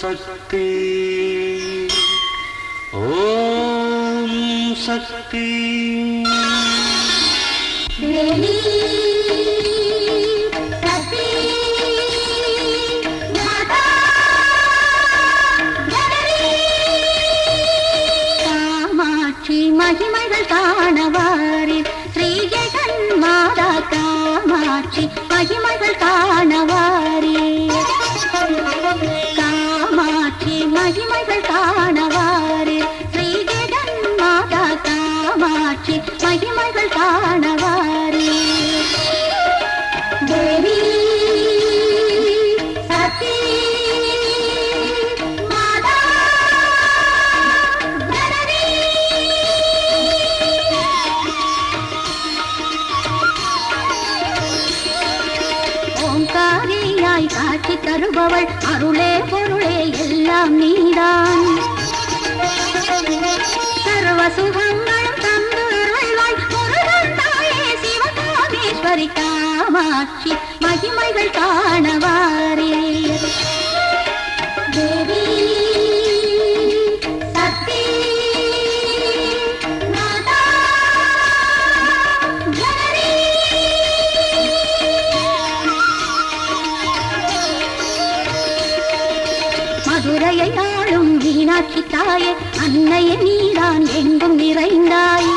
சக்தி ஓம் சக்தி காமாட்சி மகிமைகள் காணவாரே ஸ்ரீ ஜெகன் மாதா காமாட்சி மகிமைகள் காணவாரே காமாட்சி மகிமைகள் காணவாரே ஸ்ரீ ஜெகன் மாதா காமாட்சி மகிமைகள் காணவாரே தேவி சக்தி மாதா ஜனனி ஓங்காரியாய் காட்சி தருபவள் அருளே பொருளே எல்லாம் நீதான் சர்வ சுகங்களும் தந்து அருள்வாய் முருகன் தாயே சிவகாமேஸ்வரி காமாட்சி மகிமைகள் காணவாரே தேவி சக்தி மாதா ஜனனி மதுரையை ஆளும் மீனாட்சி தாயே அன்னையே நீதான் எங்கும் நிறைந்தாய்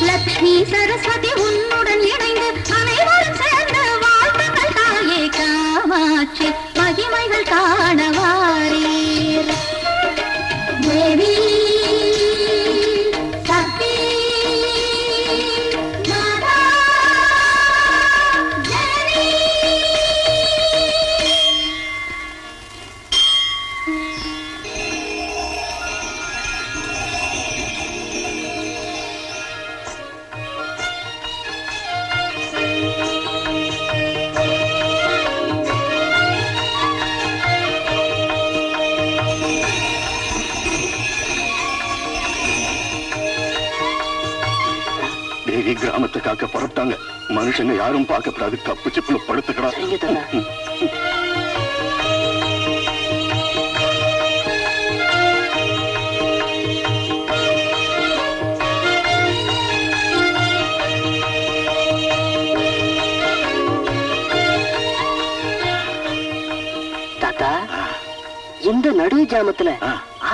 லக்ஷ்மி சரஸ்வதி உன்னுடன் இணைந்து அனைவரும் சேர்ந்து வாழ்த்துங்கள் தாயே காமாட்சி மகிமைகள் காணவாரே தேவி சக்தி மாதா ஜனனி தேவி கிராமத்தை காக்க புறப்பட்டாங்க. மனுஷங்க யாரும் பார்க்கப்படாது. கப்பு சிப்புல படுத்துக்கடா. தாத்தா, இந்த நடு ஜாமத்துல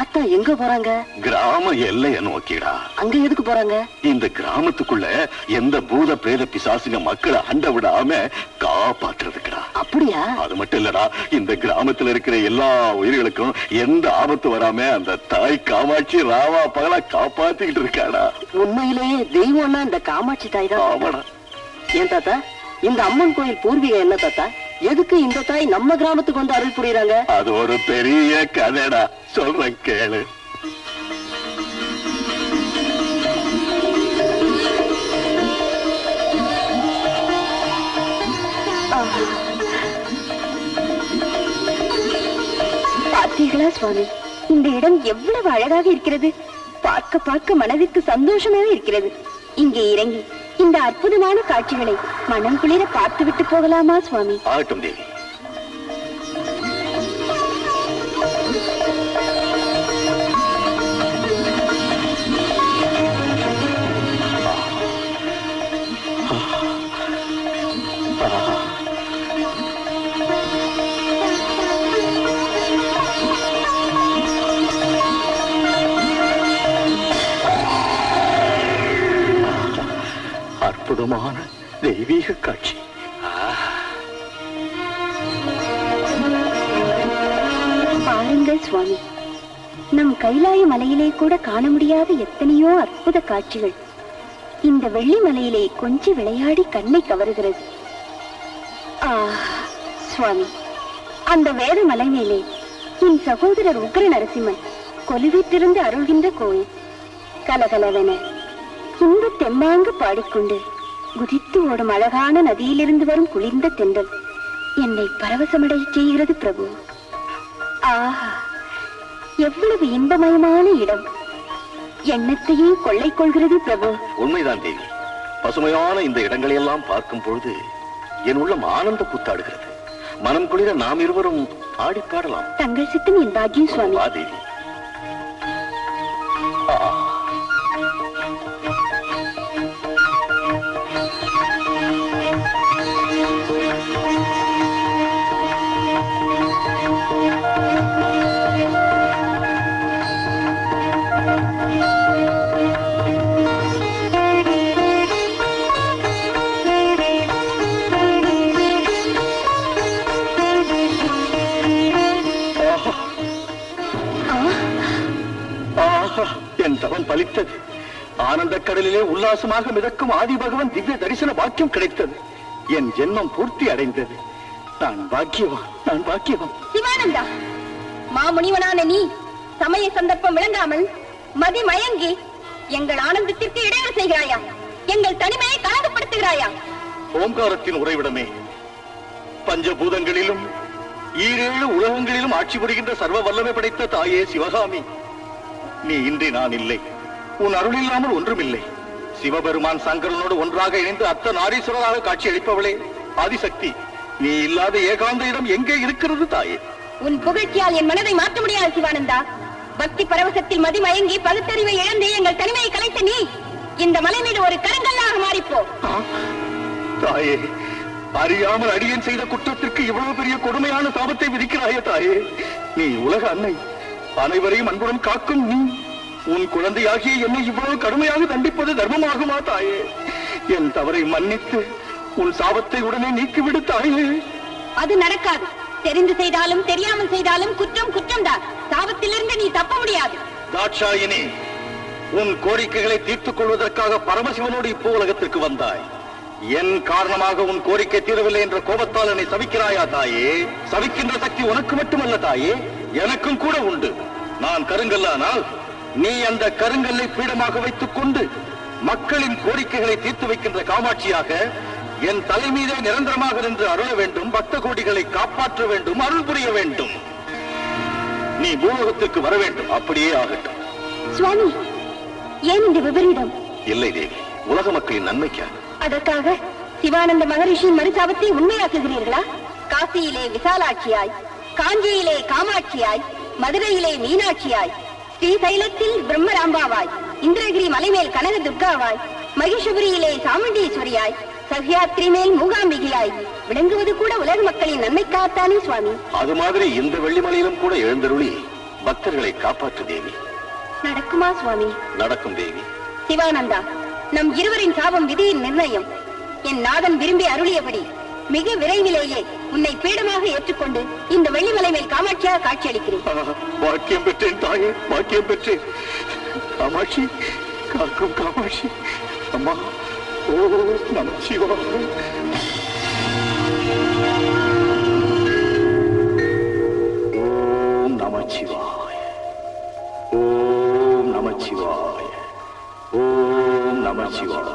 ஆத்தா எங்க போறாங்க? கிராம எல்லைய நோக்கிடா. அங்க எதுக்கு போறாங்க? இந்த கிராமத்துக்குள்ள எந்த பூத பிரேத பிசாசுங்க மக்களை அண்ட விடாம காப்பாற்றுறதுக்குடா. அப்படியா? அது மட்டும் இல்லடா, இந்த கிராமத்துல இருக்கிற எல்லா உயிர்களுக்கும் எந்த ஆபத்து வராம அந்த தாய் காமாட்சி ராவா பகலா காப்பாத்திக்கிட்டு இருக்காடா. உண்மையிலேயே தெய்வம்னா இந்த காமாட்சி தாய் தான். ஆமாடா. ஏன் தாத்தா, இந்த அம்மன் கோயில் பூர்வீகம் என்ன தாத்தா? எதுக்கு இந்த தாய் நம்ம கிராமத்துக்கு வந்து அருள் புரியுறாங்க? அது ஒரு பெரிய கதைடா, சொல்றேன் கேளு. பார்த்தீர்களா சுவாமி, இந்த இடம் எவ்வளவு அழகாக இருக்கிறது. பார்க்க பார்க்க மனதிற்கு சந்தோஷமாக இருக்கிறது. இங்கே இறங்கி இந்த அற்புதமான காட்சிகளை மனம் குளிர பார்த்துவிட்டு போகலாமா சுவாமி? ஆகட்டும் தேவி. அற்புதமான தெய்வீக காட்சி. பாருங்கள் சுவாமி, நம் கைலாய மலையிலே கூட காண முடியாத எத்தனையோ அற்புத காட்சிகள் இந்த வெள்ளி மலையிலே கொஞ்சம் விளையாடி கண்ணை கவருகிறது. சுவாமி, அந்த வேத மலை மேலே என் சகோதரர் உக்ர நரசிம்மன் கொலுவிட்டிருந்து அருள்கின்ற கோயில். கலகலவென இந்த தெம்மாங்கு பாடிக்கொண்டு குதித்து ஓடும் அழகான நதியிலிருந்து வரும் குளிர்ந்த தென்றல் என்னை பரவசமடைய செய்கிறது பிரபு. ஆஹா, எவ்வளவு இன்பமயமான இடம்! எண்ணத்தையே கொள்ளை கொள்கிறது பிரபு. உண்மைதான் தேவி. பசுமையான இந்த இடங்களையெல்லாம் பார்க்கும் பொழுது என் உள்ளம் ஆனந்த கூத்தாடுகிறது. மனம் குளிர நாம் இருவரும் ஆடி பாடலாம். தங்கள் சித்தம் என் பாக்கியம் சுவாமி. வா தேவி. என் தவம் பலித்தது. ஆனந்த கடலிலே உல்லாசமாக மிதக்கும் ஆதி பகவன் திவ்ய தரிசன பாக்கியம் கிடைத்தது. என் ஜென்மம் பூர்த்தி அடைந்தது. நான் பாக்கியவான், நான் பாக்கியவான். சிவானந்தா, மாமுனிவனான நீ சமய சந்தர்ப்பம் விளங்காமல் மதி மயங்கி எங்கள் ஆனந்தத்திற்கு இடையூறு செய்கிறாயா? எங்கள் தனிமையை கலங்கப்படுத்துகிறாயா? ஓம்காரத்தின் உறைவிடமே, பஞ்சபூதங்களிலும் ஈரேழு உலகங்களிலும் ஆட்சி புரிகின்ற சர்வ வல்லமை படைத்த தாயே சிவகாமி, நீ இன்றி நான் இல்லை. உன் அருள் இல்லாமல் ஒன்றுமில்லை. சிவபெருமான் சங்கரனோடு ஒன்றாக இணைந்து அர்த்த நாரீஸ்வரராக காட்சி அளிப்பவளே ஆதிசக்தி, நீ இல்லாத ஏகாந்த இடம் எங்கே இருக்கிறது தாயே? உன் புகழ்ச்சியால் என் மனதை மாற்ற முடியாது சிவானந்தா. பக்தி பரவசத்தில் மதி மயங்கி பகுத்தறிவை இழந்து எங்கள் தனிமையை கலைத்த நீ இந்த மலை மீது ஒரு கருங்கல்லாக மாறிப்போ. தாயே, அறியாமல் அடியேன் செய்த குற்றத்திற்கு இவ்வளவு பெரிய கொடுமையான சாபத்தை விதிக்கிறாயே தாயே. நீ உலக அன்னை, அனைவரையும் அன்புடன் காக்கும் நீ உன் குழந்தையாகிய என்னை இவ்வளவு கடுமையாக தண்டிப்பது தர்மமாகுமா தாயே? என் தவறை மன்னித்து உன் சாபத்தை உடனே நீக்கிவிடு தாயே. அது நடக்காது. தெரிந்து செய்தாலும் தெரியாமல் செய்தாலும் குற்றம் குற்றம்தான். சாபத்திலிருந்து நீ தப்ப முடியாது. தாட்சாயினி, உன் கோரிக்கைகளை தீர்த்துக் கொள்வதற்காக பரமசிவனோடு இப்போ உலகத்திற்கு வந்தாய். என் காரணமாக உன் கோரிக்கை தீரவில்லை என்ற கோபத்தால் என்னை சபிக்கிறாயா தாயே? சபிக்கின்ற சக்தி உனக்கு மட்டுமல்ல தாயே, எனக்கும் கூட உண்டு. நான் கருங்கல்லானால் நீ அந்த கருங்கல்லை பீடமாக வைத்துக் கொண்டு மக்களின் கோரிக்கைகளை தீர்த்து வைக்கின்ற காமாட்சியாக என் தலைமீதே நிரந்தரமாக நின்று அருள வேண்டும். பக்த கோடிகளை காப்பாற்ற வேண்டும், அருள் புரிய வேண்டும். நீ பூலோகத்திற்கு வர வேண்டும். அப்படியே ஆகட்டும். சுவாமி, ஏன் இந்த விபரீதம்? இல்லை தேவி, உலக மக்களின் நன்மைக்காக. அதற்காக சிவானந்த மகரிஷியின் மறுசாபத்தை உண்மையாக்குகிறீர்களா? காசியிலே விசாலாட்சியாய், காஞ்சியிலே காமாட்சியாய், மதுரையிலே மீனாட்சியாய், ஸ்ரீசைலத்தில் பிரம்மராம்பாவாய், இந்திரகிரி மலைமேல் கனக துர்காவாய், மகிஷபுரியிலே சாமுண்டீஸ்வரியாய், சஹ்யாத்ரி மேல் மூகாம்பிகையாய் விளங்குவது கூட உலக மக்களின் நன்மைக்காகத்தானே சுவாமி. அது மாதிரி இந்த வெள்ளிமலையிலும் கூட எழுந்தருளி பக்தர்களை காப்பாற்று தேவி. நடக்குமா சுவாமி? நடக்கும் தேவி. சிவானந்தா, நம் இருவரின் சாபம் விதியின் நிர்ணயம். என் நாதன் விரும்பி அருளியபடி மிக விரைவிலேயே உன்னை பீடமாக ஏற்றுக்கொண்டு இந்த வெள்ளிமலை மேல் காமாட்சியாக காட்சியளிக்கிறேன். பாக்கியம் பெற்றேன் தாயே, பாக்கியம் பெற்றேன். காமாட்சி, காக்கும் காமாட்சி, அம்மா. ஓ நம சிவாய. ஓம் நம சிவாய. ஓம் நம சிவாய. ஓம் நம சிவாய.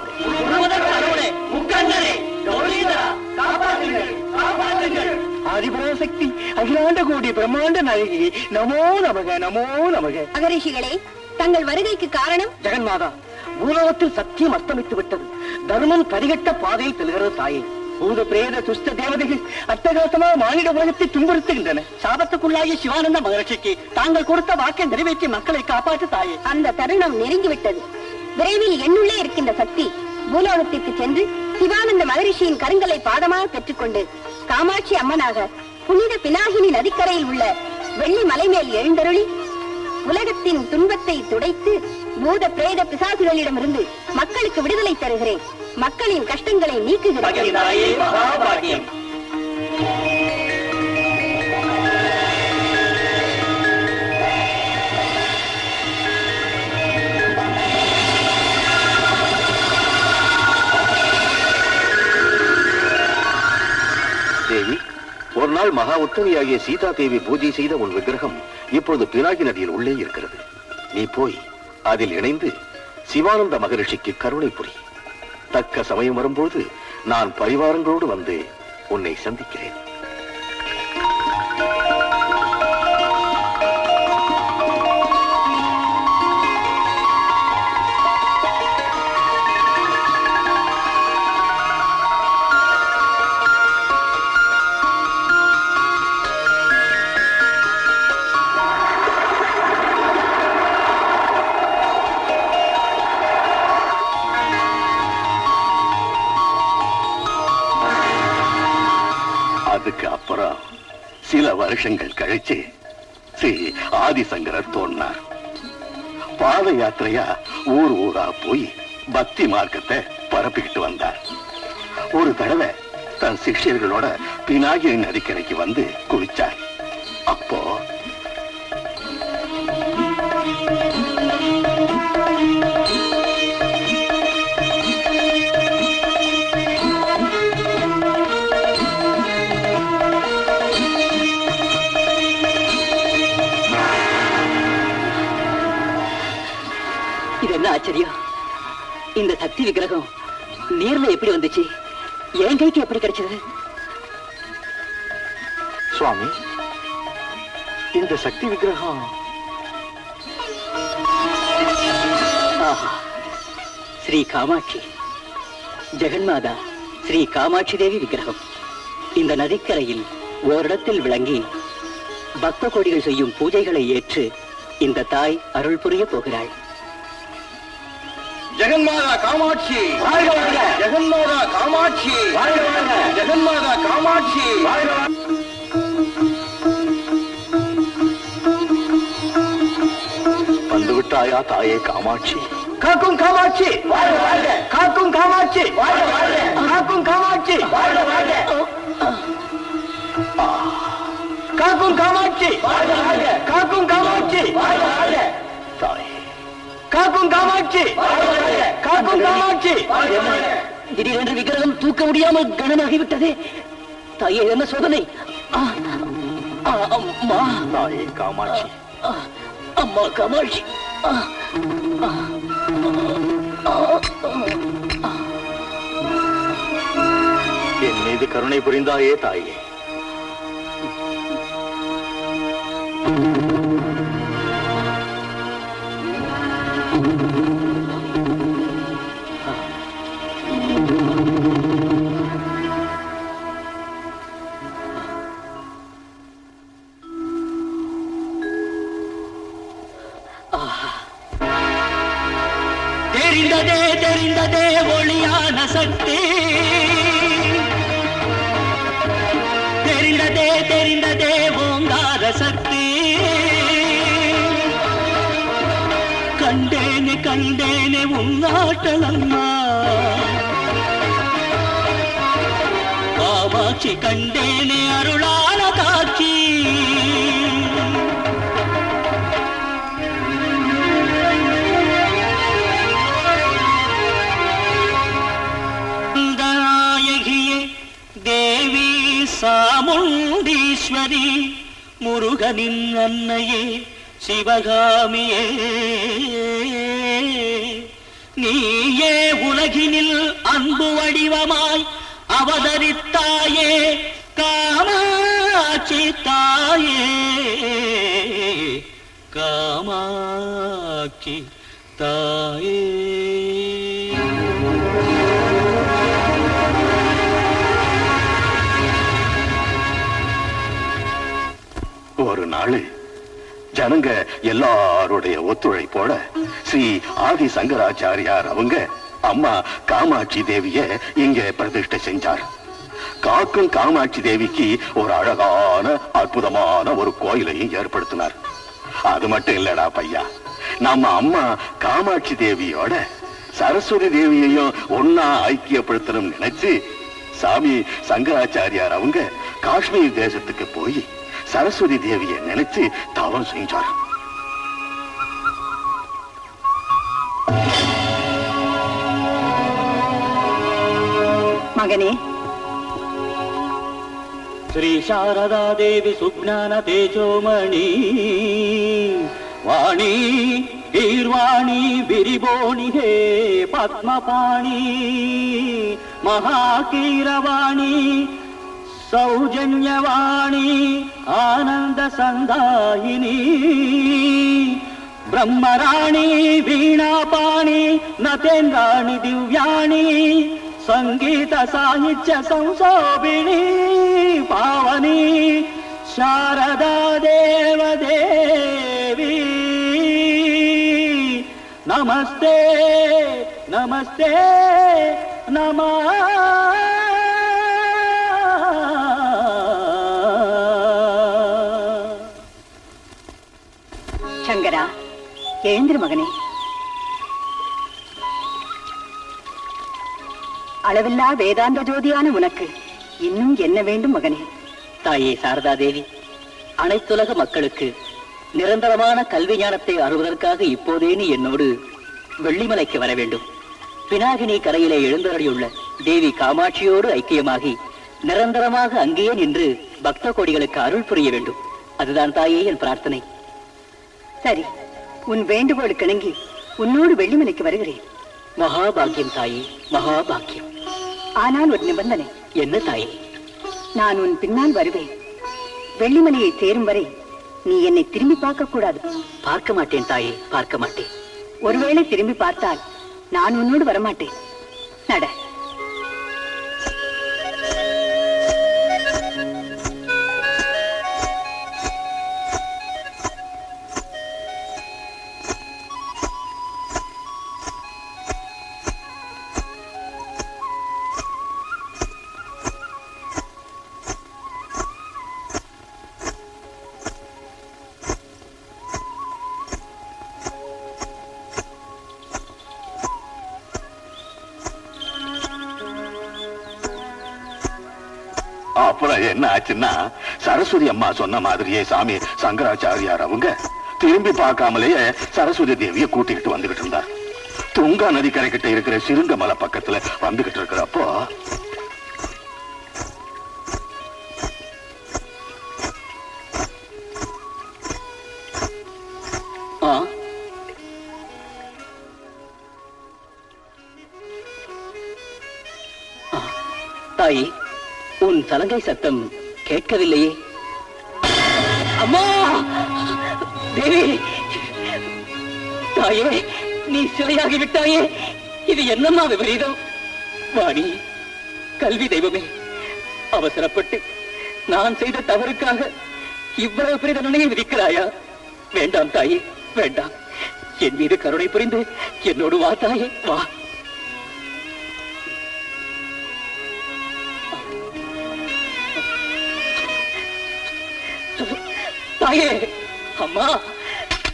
ஆதிபராசக்தி, அகிலாண்ட கோடி பிரம்மாண்ட நாயகி, நமோ நமக, நமோ நமக. மகரிஷிகளே, தங்கள் வருகைக்கு காரணம்? ஜெகன்மாதா, பூலோகத்தில் சத்தியம் அஸ்தமித்து விட்டது. தர்மம் கரிகட்ட பாதையில் செல்கிறது தாயே. பூத பிரேத துஷ்ட தேவதைகள் அட்டகாசமாக மானிட உலகத்தை துன்புறுத்துகின்றன. சாபத்துக்குள்ளாகிய சிவானந்த மகரிஷிக்கு தாங்கள் கொடுத்த வாக்கை நிறைவேற்றி மக்களை காப்பாற்று தாயே. அந்த தருணம் நெருங்கிவிட்டது. விரைவில் என்னுள்ளே இருக்கின்ற சக்தி பூலோகத்திற்கு சென்று சிவானந்த மகரிஷியின் கருங்கலை பாதமாக பெற்றுக்கொண்டு காமாட்சி அம்மனாக புனித பினாகினி நதிக்கரையில் உள்ள வெள்ளி மலை மேல் எழுந்தருளி உலகத்தின் துன்பத்தை துடைத்து பூத பிரேத பிசாசுகளிடமிருந்து மக்களுக்கு விடுதலை தருகிறேன். மக்களின் கஷ்டங்களை நீக்குகிறேன். தேவி, ஒரு நாள் மகா உத்தமியாகிய சீதா தேவி பூஜை செய்த உன் விக்கிரகம் இப்பொழுது பினாகி நதியில் உள்ளே இருக்கிறது. நீ போய் அதில் இணைந்து சிவானந்த மகரிஷிக்கு கருணை புரி. தக்க சமயம் வரும்போது நான் பரிவாரங்களோடு வந்து உன்னை சந்திக்கிறேன். வருஷங்கள் கழிச்சு ஸ்ரீ ஆதிசங்கரர் தோன்றார். பாத யாத்திரையா ஊர் ஊரா போய் பக்தி மார்க்கத்தை பரப்பிக்கிட்டு வந்தார். ஒரு தடவை தன் சிஷ்யர்களோட பினாகிரி நதிக்கரைக்கு வந்து குளிச்சார். அப்போ இது என்ன ஆச்சரியம்! இந்த சக்தி விக்கிரகம் நீர்ல எப்படி வந்துச்சு? என் கைக்கு எப்படி கிடைச்சது? சுவாமி, இந்த சக்தி விக்கிரகம் ஸ்ரீ காமாட்சி, ஜெகன்மாதா ஸ்ரீ காமாட்சி தேவி விக்கிரகம் இந்த நதிக்கரையில் ஓரிடத்தில் விளங்கி பக்த கோடிகள் செய்யும் பூஜைகளை ஏற்று இந்த தாய் அருள் புரிய போகிறாள். ஜெகன்மாதா காமாட்சி, ஜெகன்மாதா காமாட்சி, ஜெகன்மாதா காமாட்சி. வந்துவிட்டாயா தாயே காமாட்சி? காக்கும் காமாட்சி, காக்கும் காமாட்சி, காக்கும் காமாட்சி, காக்கும் காமாட்சி, காக்கும் காமாட்சி, தாயே காக்கும் காமாட்சி, காக்கும் காமாட்சி. திடீரென்று விக்கிரகம் தூக்க முடியாமல் கனமாகிவிட்டதே. தாயே, என்ன சோதனை! அம்மா, தாயே காமாட்சி, அம்மா காமாட்சி. என் மீது கருணை புரிந்தாயே தாயே. தெரிந்ததே தெரிந்ததே ஒளியான சக்தி, தெரிந்ததே தெரிந்ததே ஓங்கார சக்தி. கண்டேனே கண்டேனே உன்னாட்டலம்மா காமாட்சி, கண்டேனே அருளான காட்சி. தேவி சாமுண்டீஸ்வரி, முருகனின் அன்னையே சிவகாமியே, நீயே உலகினில் அன்பு வடிவமாய் அவதரித்தாயே காமாட்சி தாயே, காமாட்சி தாயே. ஒரு நாள் ஜனங்க எல்லாருடைய ஒத்துழைப்போட ஸ்ரீ ஆதி சங்கராச்சாரியார் அவங்க அம்மா காமாட்சி தேவிய இங்க பிரதிஷ்டை செஞ்சார். காக்கும் காமாட்சி தேவிக்கு ஒரு அழகான அற்புதமான ஒரு கோயிலையும் ஏற்படுத்தினார். அது மட்டும் இல்லடா பையா, நம்ம அம்மா காமாட்சி தேவியோட சரஸ்வதி தேவியையும் ஒன்னா ஐக்கியப்படுத்தணும் நினைச்சு சாமி சங்கராச்சாரியார் அவங்க காஷ்மீர் தேசத்துக்கு போய் சரஸ்வதி தேவியை நினைச்சு தவம் செஞ்சார். மகனே, ஸ்ரீ சாரதா தேவி சுஜ்ஞான தேஜோமணி, வாணி கீர்வாணி விரிபோணி ஹே பத்மபாணி, மகாகீரவாணி சௌஜன்யவாணி ஆனந்த சந்தாயினி, ब्रह्मराणी वीणापाणी नतेन्द्राणि दिव्याणि संगीत साहित्य संशोभिनी पावनी शारदा देवदेवी नमस्ते नमस्ते नमः। சங்கரா, எழுந்திரு மகனே. அளவில்லா வேதாந்த ஜோதியான உனக்கு இன்னும் என்ன வேண்டும் மகனே? தாயே சாரதா தேவி, அனைத்துலக மக்களுக்கு நிரந்தரமான கல்வி ஞானத்தை அறுவதற்காக இப்போதே நீ என்னோடு வெள்ளிமலைக்கு வர வேண்டும். பினாகினி கரையிலே எழுந்தருளியுள்ள தேவி காமாட்சியோடு ஐக்கியமாகி நிரந்தரமாக அங்கேயே நின்று பக்த கோடிகளுக்கு அருள் புரிய வேண்டும். அதுதான் தாயே என் பிரார்த்தனை. சரி, உன் வேண்டுகோளுக்கு இணங்கி உன்னோடு வெள்ளிமலைக்கு வருகிறேன். மகாபாக்கியம் தாயே, மகாபாக்கியம். ஆனால் ஒரு நிபந்தனை. என்ன தாயே? நான் உன் பின்னால் வருவேன். வெள்ளிமலையை சேரும் வரை நீ என்னை திரும்பி பார்க்க கூடாது. பார்க்க மாட்டேன் தாயே, பார்க்க மாட்டேன். ஒருவேளை திரும்பி பார்த்தால் நான் உன்னோடு வரமாட்டேன். நட. அப்புறம் என்ன ஆச்சுன்னா, சரஸ்வதி அம்மா சொன்ன மாதிரியே சாமி சங்கராச்சாரியார் அவங்க திரும்பி பார்க்காமலேயே சரஸ்வதி தேவியை கூட்டிக்கிட்டு வந்துகிட்டு இருந்தார். துங்கா நதி கரைக்கிட்ட இருக்கிற சிருங்கமலை பக்கத்துல வந்துகிட்டு இருக்கிறப்போ தாயே, உன் சலங்கை சத்தம் கேட்கவில்லையே. அம்மா தேவி, தாயே, நீ சிலையாகி விட்டாயே. இது என்னம்மா விபரீதம்? வாணி, கல்வி தெய்வமே, அவசரப்பட்டு நான் செய்த தவறுக்காக இவ்வளவு பெரிய தண்டனையை விதிக்கிறாயா? வேண்டாம் தாயே, வேண்டாம். என் மீது கருணை புரிந்து என்னோடு வா தாயே, வா. தாயே, அம்மா,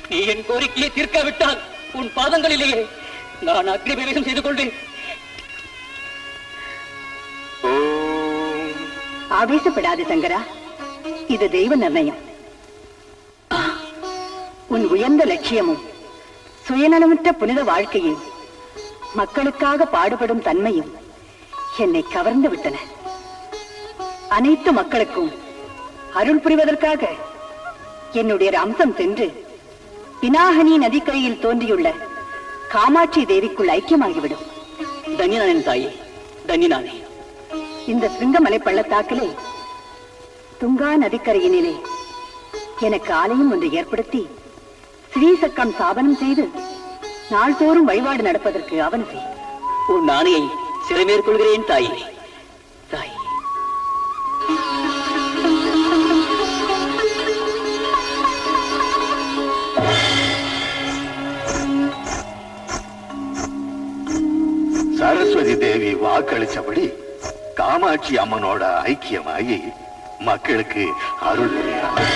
நீ என் கோரிக்கையை தீர்க்காவிட்டால் உன் பாதங்களிலேயே நான் அக்னி பிரவேசம் செய்து கொள்வேன். ஆவேசப்படாது சங்கரா, இது தெய்வ நிர்ணயம். உன் உயர்ந்த லட்சியமும் சுயநலமற்ற புனித வாழ்க்கையும் மக்களுக்காக பாடுபடும் தன்மையும் என்னை கவர்ந்து விட்டன. அனைத்து மக்களுக்கும் அருள் புரிவதற்காக என்னுடைய அம்சம் சென்று பினாகனி நதிக்கரையில் தோன்றியுள்ள காமாட்சி தேவிக்குள் ஐக்கியமாகிவிடும். தன்யனானே தாயே, தன்யனானே. இந்த சிங்கமலை பள்ளத்தாக்கிலே துங்கா நதிக்கரையினிலே எனக்கு ஆலயம் ஒன்று ஏற்படுத்தி ஸ்ரீசக்கம் ஸ்தாபனம் செய்து நாள்தோறும் வழிபாடு நடப்பதற்கு அவன் செய். உன் ஆணையை சிறைமேற்கொள்கிறேன் தாயே, தாயே. சரஸ்வதி தேவி வாக்களிச்சபடி காமாட்சி அம்மனோட ஐக்கியமாகி மக்களுக்கு அருள் புரிகிறார்.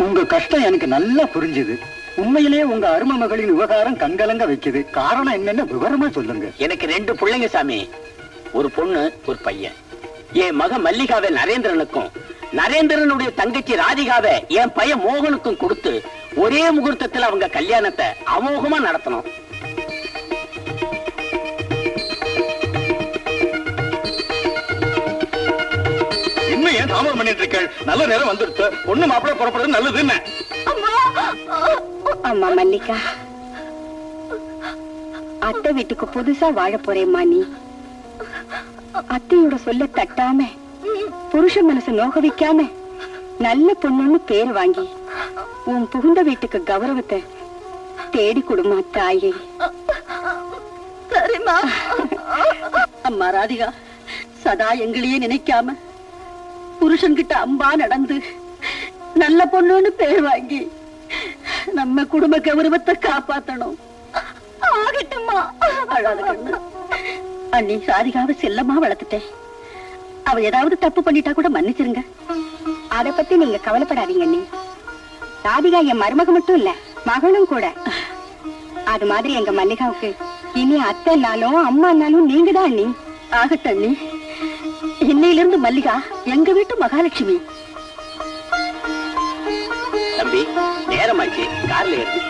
உங்க கஷ்டம் எனக்கு நல்லா புரிஞ்சுது. உண்மையிலே உங்க அருமை மகளின் விவகாரம் கண்கலங்க வைக்குது. காரணம் என்னன்னு விவரமா சொல்லுங்க. எனக்கு 2 பிள்ளைங்க சாமி, ஒரு பொண்ணு ஒரு பையன். என் மக மல்லிகாவை நரேந்திரனுக்கும் நரேந்திரனுடைய தங்கச்சி ராதிகாவை என் பையன் மோகனுக்கும் கொடுத்து ஒரே முகூர்த்தத்தில் அவங்க கல்யாணத்தை அமோகமா நடத்தணும். இன்னும் ஏன் தாமதம் பண்ணிட்டு இருக்க? நல்ல நேரம் வந்துருச்சு. பொண்ணு மாப்பிள்ளை புறப்படுறது நல்லது. என்ன அம்மா மல்லிகா, அத்தை வீட்டுக்கு புதுசா வாழ போறேம்மா. நீ அத்தையோட சொல்ல தட்டாம, புருஷ மனசு நோக வைக்காம, நல்ல பொண்ணுன்னு பேர் வாங்கி உன் புகுந்த வீட்டுக்கு கௌரவத்தை தேடி கொடுமா தாயே. சரிம்மா. அம்மா ராதிகா, சதா எங்களையே நினைக்காம புருஷன் கிட்ட அம்பா நடந்து நல்ல பொண்ணுன்னு பேர் வாங்கி நம்ம குடும்ப கௌரவத்தை காப்பாத்தணும். ஆகட்டும்மா. அழாத கண்ணு. அண்ணி ராதிகாவை செல்லமா வளர்த்துட்டேன். அவ ஏதாவது தப்பு பண்ணிட்டா கூட மன்னிச்சிருங்க. அத பத்தி நீங்க கவலைப்படாதீங்க அண்ணி. ராதிகா என் மருமக மட்டும் இல்ல, மகளும் கூட. அது மாதிரி எங்க மல்லிகாவுக்கு இனி அத்தைனாலும் அம்மானாலும் நீங்க தான் அண்ணி. ஆகட்டும் அண்ணி. இன்னையிலிருந்து மல்லிகா எங்க வீட்டு மகாலட்சுமி. தம்பி, நேரமாச்சு, கார்ல ஏறு.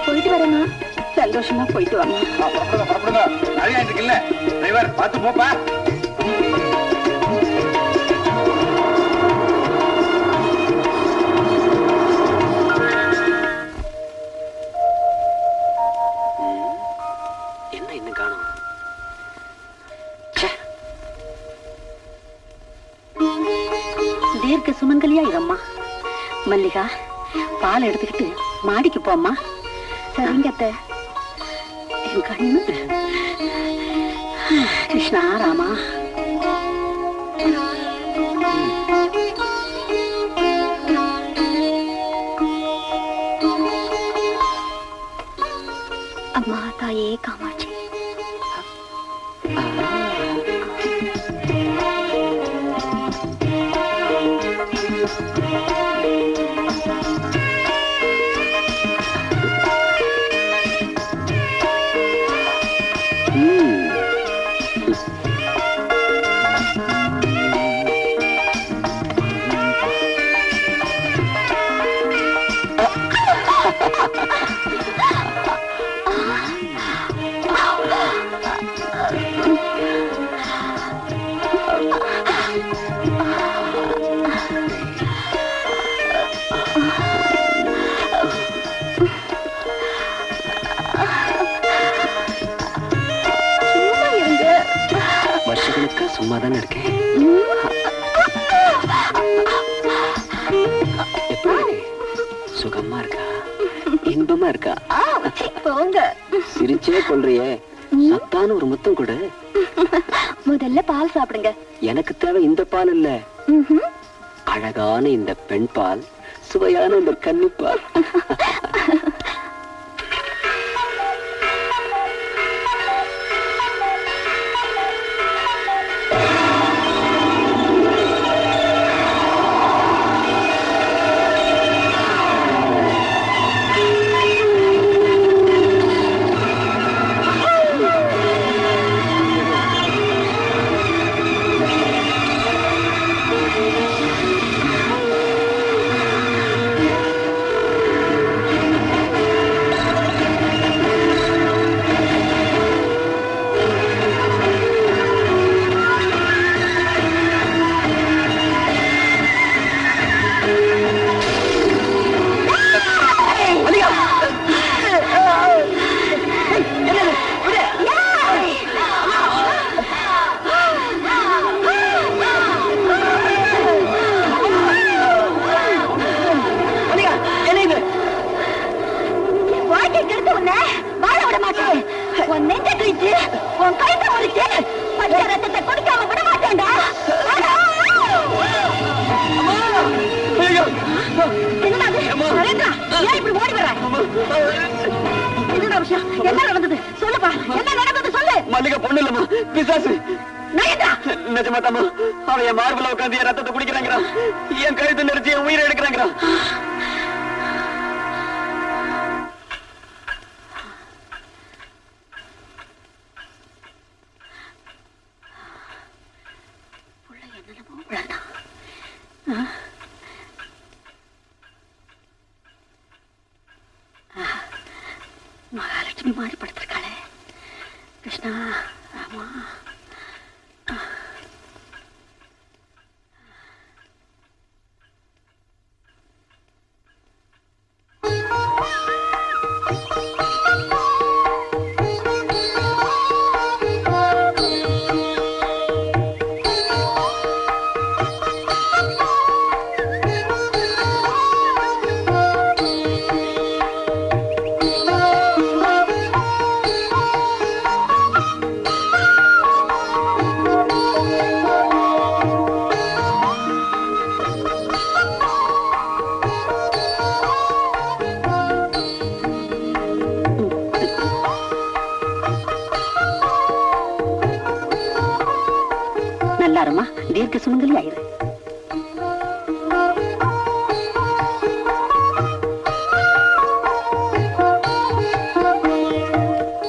போயிட்டு வரேம்மா. சந்தோஷமா போயிட்டு வாங்க. புறப்படுங்க. நிறைய இருக்குல்ல டிரைவர், பார்த்து போப்பா. என்ன இன்னும் காணோம்? தீர்க்க சுமங்கலியா இரம்மா. மல்லிகா, பால் எடுத்துக்கிட்டு மாடிக்கு போம்மா. சரிங்க அத்தை. என் கண்ணு. கிருஷ்ணா ராமா. அம்மா தாயே காமாட்சி. வருஷங்களுக்கா சும்மா தானே இருக்கேன். எப்படி இருக்கு? சுகமா இருக்கா? இன்பமா இருக்கா? போங்க. சிரிச்சே கொள்றியே. சத்தான ஒரு முத்தம் கொடு. முதல்ல பால் சாப்பிடுங்க. எனக்கு தேவை இந்த பால் இல்ல, அழகான இந்த பெண் பால், சுவையான இந்த கன்னிப்பால். என்ன நடந்தது சொல்லுப்பா. என்ன நடந்தது சொல்லு. மல்லிகா பொண்ணு இல்லம்மா, பிசாசு. நிஜமாத்தாமா, அவன் என் மார்பில் உட்காந்து என் ரத்தத்தை குடிக்கிறாங்கிறான். என் கழுத்து நெரிச்சு என் உயிரை எடுக்கிறாங்கிறான். மகாலட்சுமி மாதிரி படுத்திருக்காளே. கிருஷ்ணா ராமா. தீர்க்க சுமங்கலி ஆயிரு.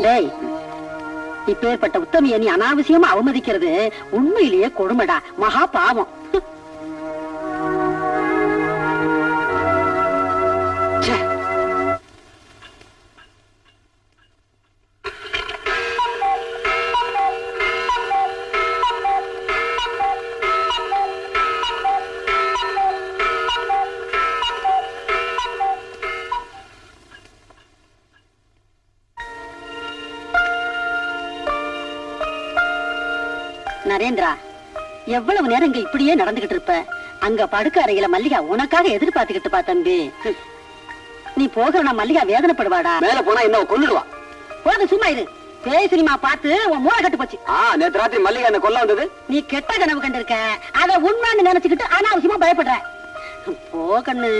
டேய், இப்பேற்பட்ட உத்தமியை நீ அனாவசியமா அவமதிக்கிறது உண்மையிலேயே கொடுமைடா, மகா பாவம். நரேந்திரா, எவ்வளவு நேரம் இங்க இப்படியே நடந்துகிட்டு இருப்ப? அங்க படுக்க அறையில மல்லிகா உனக்காக எதிர்பார்த்துக்கிட்டு பா தம்பி. நீ போகிறனா மல்லிகா வேதனைப்படுவாடா. மேல போனா என்ன கொல்லுடுவா. போது சும்மா இரு. பேய் சினிமா பார்த்து உன் மூளை கட்டு போச்சு. நேத்து ராத்திரி மல்லிகா என்ன கொல்ல வந்தது. நீ கெட்ட கனவு கண்டிருக்க, அத உண்மைன்னு நினைச்சுக்கிட்டு அனாவசியமா பயப்படுற. போ கண்ணு.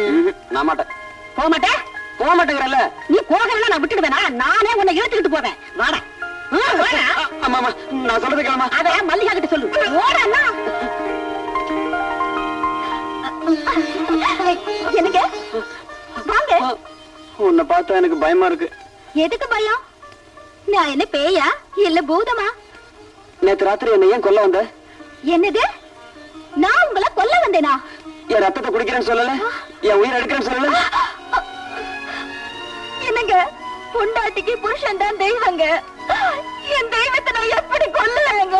நான் மாட்டேன். போக மாட்டேன். போக மாட்டேங்கிறல்ல. நீ போகலன்னா நான் விட்டுடுவேனா? நானே உன்னை இழுத்துக்கிட்டு போவேன். வாடா. நான் சொல்றது கேளமா. அத மல்லிகா கிட்ட சொல்லு. ஓடா. எனக்கு வாங்க. உன்னை பார்த்தா எனக்கு பயமா இருக்கு. எதுக்கு பயம்? நான் என்ன பேயா இல்ல பூதமா? நேத்து ராத்திரி என்ன ஏன் கொல்ல வந்த? என்னது? நான் உங்களை கொல்ல வந்தேனா? என் ரத்தத்தை குடிக்கிறேன்னு சொல்லல, என் உயிர் எடுக்கிறேன்னு சொல்லல. என்னங்க, பொண்டாட்டிக்கு புருஷன் தான் தெய்வங்க. என் தெய்வத்தை நான் எப்படி கொல்லுவேங்க?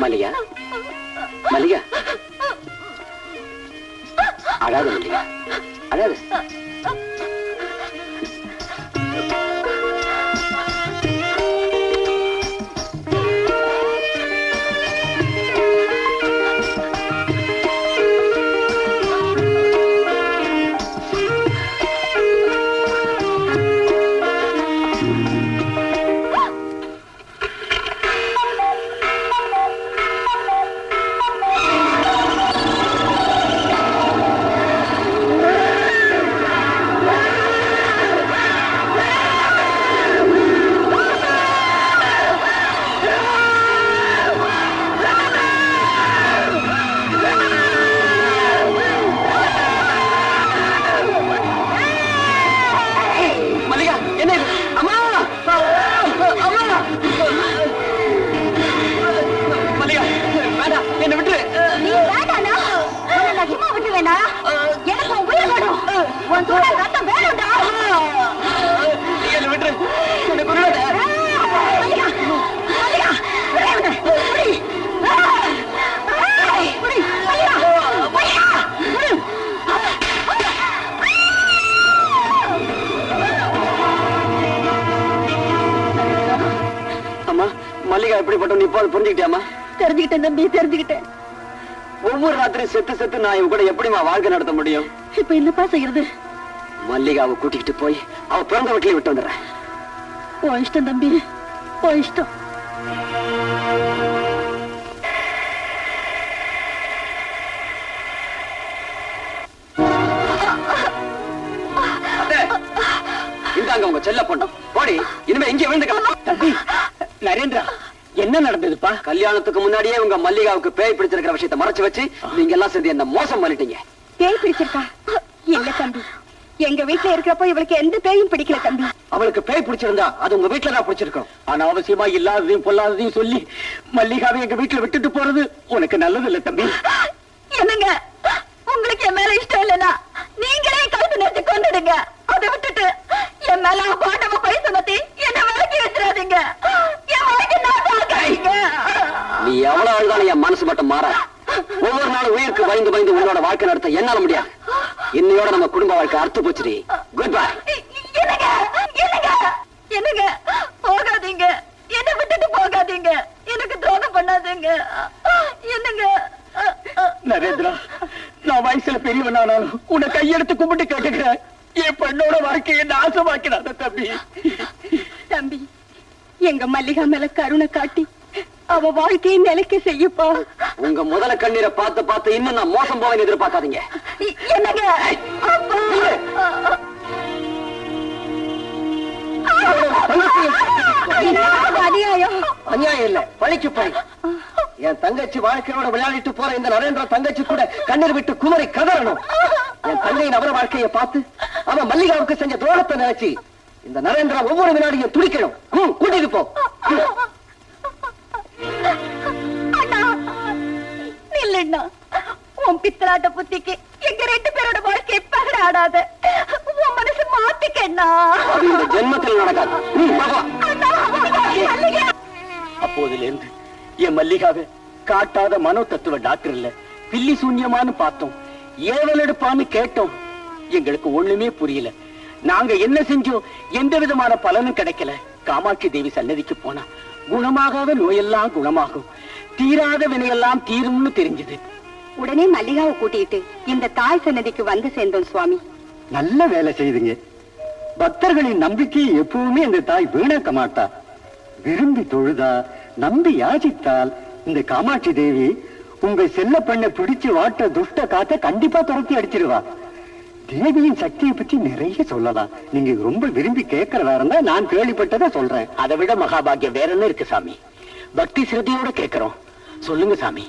மல்லிகா, மல்லிகா, அழாத மல்லிகா, அழாத. மல்லிகா எப்படிப்பட்ட நீ இப்போ புரிஞ்சுக்கிட்டியாமா? தெரிஞ்சுக்கிட்டேன் தம்பி, தெரிஞ்சுக்கிட்டேன். ஒவ்வொரு ராத்திரி செத்து செத்து நான் இவ கூட எப்படிமா வாழ்க்கை நடத்த முடியும்? இப்ப என்னப்பா செய்யறது? மல்லிகாவை கூட்டிக்கிட்டு போய் அவ பிறந்த வீட்டிலே விட்டு வந்துடுறேன். ஓ இஷ்டம் தம்பி, ஓ இஷ்டம். இந்தாங்க உங்க செல்ல பொண்ணு. போடி, இனிமே இங்கே விழுந்துக்கலாம். தம்பி நரேந்திரா, என்ன நடந்ததுப்பா? கல்யாணத்துக்கு முன்னாடியே உங்க மல்லிகாவுக்கு பேய் பிடிச்சிருக்கிற விஷயத்தை மறைச்சு வச்சு நீங்க எல்லாம் சேர்ந்து என்ன மோசம் பண்ணிட்டீங்க. பேய் பிடிச்சிருக்கா? இல்ல தம்பி, எங்க வீட்டுல இருக்கிறப்போ இவளுக்கு எந்த பேயும் பிடிக்கல தம்பி. அவளுக்கு பேய் பிடிச்சிருந்தா அது உங்க வீட்டுல தான் பிடிச்சிருக்கும். ஆனா அவசியமா இல்லாததையும் பொல்லாததையும் சொல்லி மல்லிகாவை எங்க வீட்டுல விட்டுட்டு போறது உனக்கு நல்லது இல்ல தம்பி. என்னங்க, உங்களுக்கு என் மேல இஷ்டம் இல்லைன்னா நீங்களே கழுத்து நிறுத்தி கொண்டுடுங்க. அதை விட்டுட்டு என் மேல பாட்டமா போய் சுமத்தி என்ன விலக்கி வச்சிடாதீங்க. என் வாழ்க்கை நாட்டாங்க. நீ எவ்வளவு அழுதாலும் என் மனசு மட்டும் மாற. ஒவ்வொரு நாளும் உயிருக்கு பயந்து பயந்து உன்னோட வாழ்க்கை நடத்த என்னால முடியாது. இன்னையோட நம்ம குடும்ப வாழ்க்கை அறுத்து போச்சுடி. Good bye. என்னங்க என்னங்க என்னங்க, போகாதீங்க, என்ன விட்டுட்டு போகாதீங்க, எனக்கு துரோகம் பண்ணாதீங்க. என்னங்க நரேந்திரா, நான் வயசுல பெரியவனானாலும் உன்னை கையெடுத்து கும்பிட்டு கேட்டுக்கிறேன். என் பெண்ணோட வாழ்க்கையை நாசமாக்கினாத தம்பி. தம்பி, எங்க மல்லிகா மேல கருணை காட்டி அவ வாழ்க்கையை நிலைக்க செய்யப்பா. உங்க முதல கண்ணீரை பார்த்து பார்த்து இன்னும் நான் மோசம் போவேன்னு எதிர்பார்க்காதீங்க. என்னங்க அநியாயம். அநியாயம் இல்ல, பழிக்கு பழி. என் தங்கச்சி வாழ்க்கையோட விளையாடிட்டு போற இந்த நரேந்திர தங்கச்சி கூட கண்ணீர் விட்டு குமரி கதறணும். என் தங்கையின் அவர வாழ்க்கையை பார்த்து அவன் மல்லிகாவுக்கு செஞ்ச துரோகத்தை நினைச்சு இந்த நரேந்திரா ஒவ்வொரு வினாடியும் துடிக்கணும். கூட்டிட்டு போ. இல்லண்ணா, உன் பித்தலாட்ட புத்திக்கு எங்க 2 பேரோட வாழ்க்கையை பகடாடாத. உன் மனசு மாத்திக்கண்ணா. இந்த ஜென்மத்தில் நடக்காது. அப்போதுல இருந்து என் மல்லிகாவை காட்டாத மனோ தத்துவ டாக்டர் இல்ல பில்லி சூன்யமானு பார்த்தோம், ஏவல் எடுப்பான்னு கேட்டோம். எங்களுக்கு ஒண்ணுமே புரியல. நாங்க என்ன செஞ்சோம், எந்த விதமான பலனும் கிடைக்கல. காமாட்சி தேவி சன்னதிக்கு போனா குணமாகாத நோயெல்லாம் குணமாகும், தீராத வினையெல்லாம் தீரும்னு தெரிஞ்சது. உடனே மல்லிகாவை கூட்டிட்டு இந்த தாய் சன்னதிக்கு வந்து சேர்ந்தோம் சுவாமி. நல்ல வேலை செய்துங்க. பக்தர்களின் நம்பிக்கையை எப்பவுமே இந்த தாய் வீணாக்க மாட்டா. விரும்பி தொழுதா, நம்பி யாசித்தால் இந்த காமாட்சி தேவி உங்க செல்ல பெண்ணை பிடிச்சு வாட்ட துஷ்ட காத்த கண்டிப்பா துரத்தி அடிச்சிருவா. தேவியின் சக்தியை பற்றி நிறைய சொல்லலாம். நீங்க ரொம்ப விரும்பி கேட்கறதா இருந்தா நான் கேள்விப்பட்டதை சொல்றேன். அதை விட மகாபாகியம் வேற என்ன இருக்கு சாமி? பக்தி சிரத்தையோட கேட்கிறோம், சொல்லுங்க சாமி.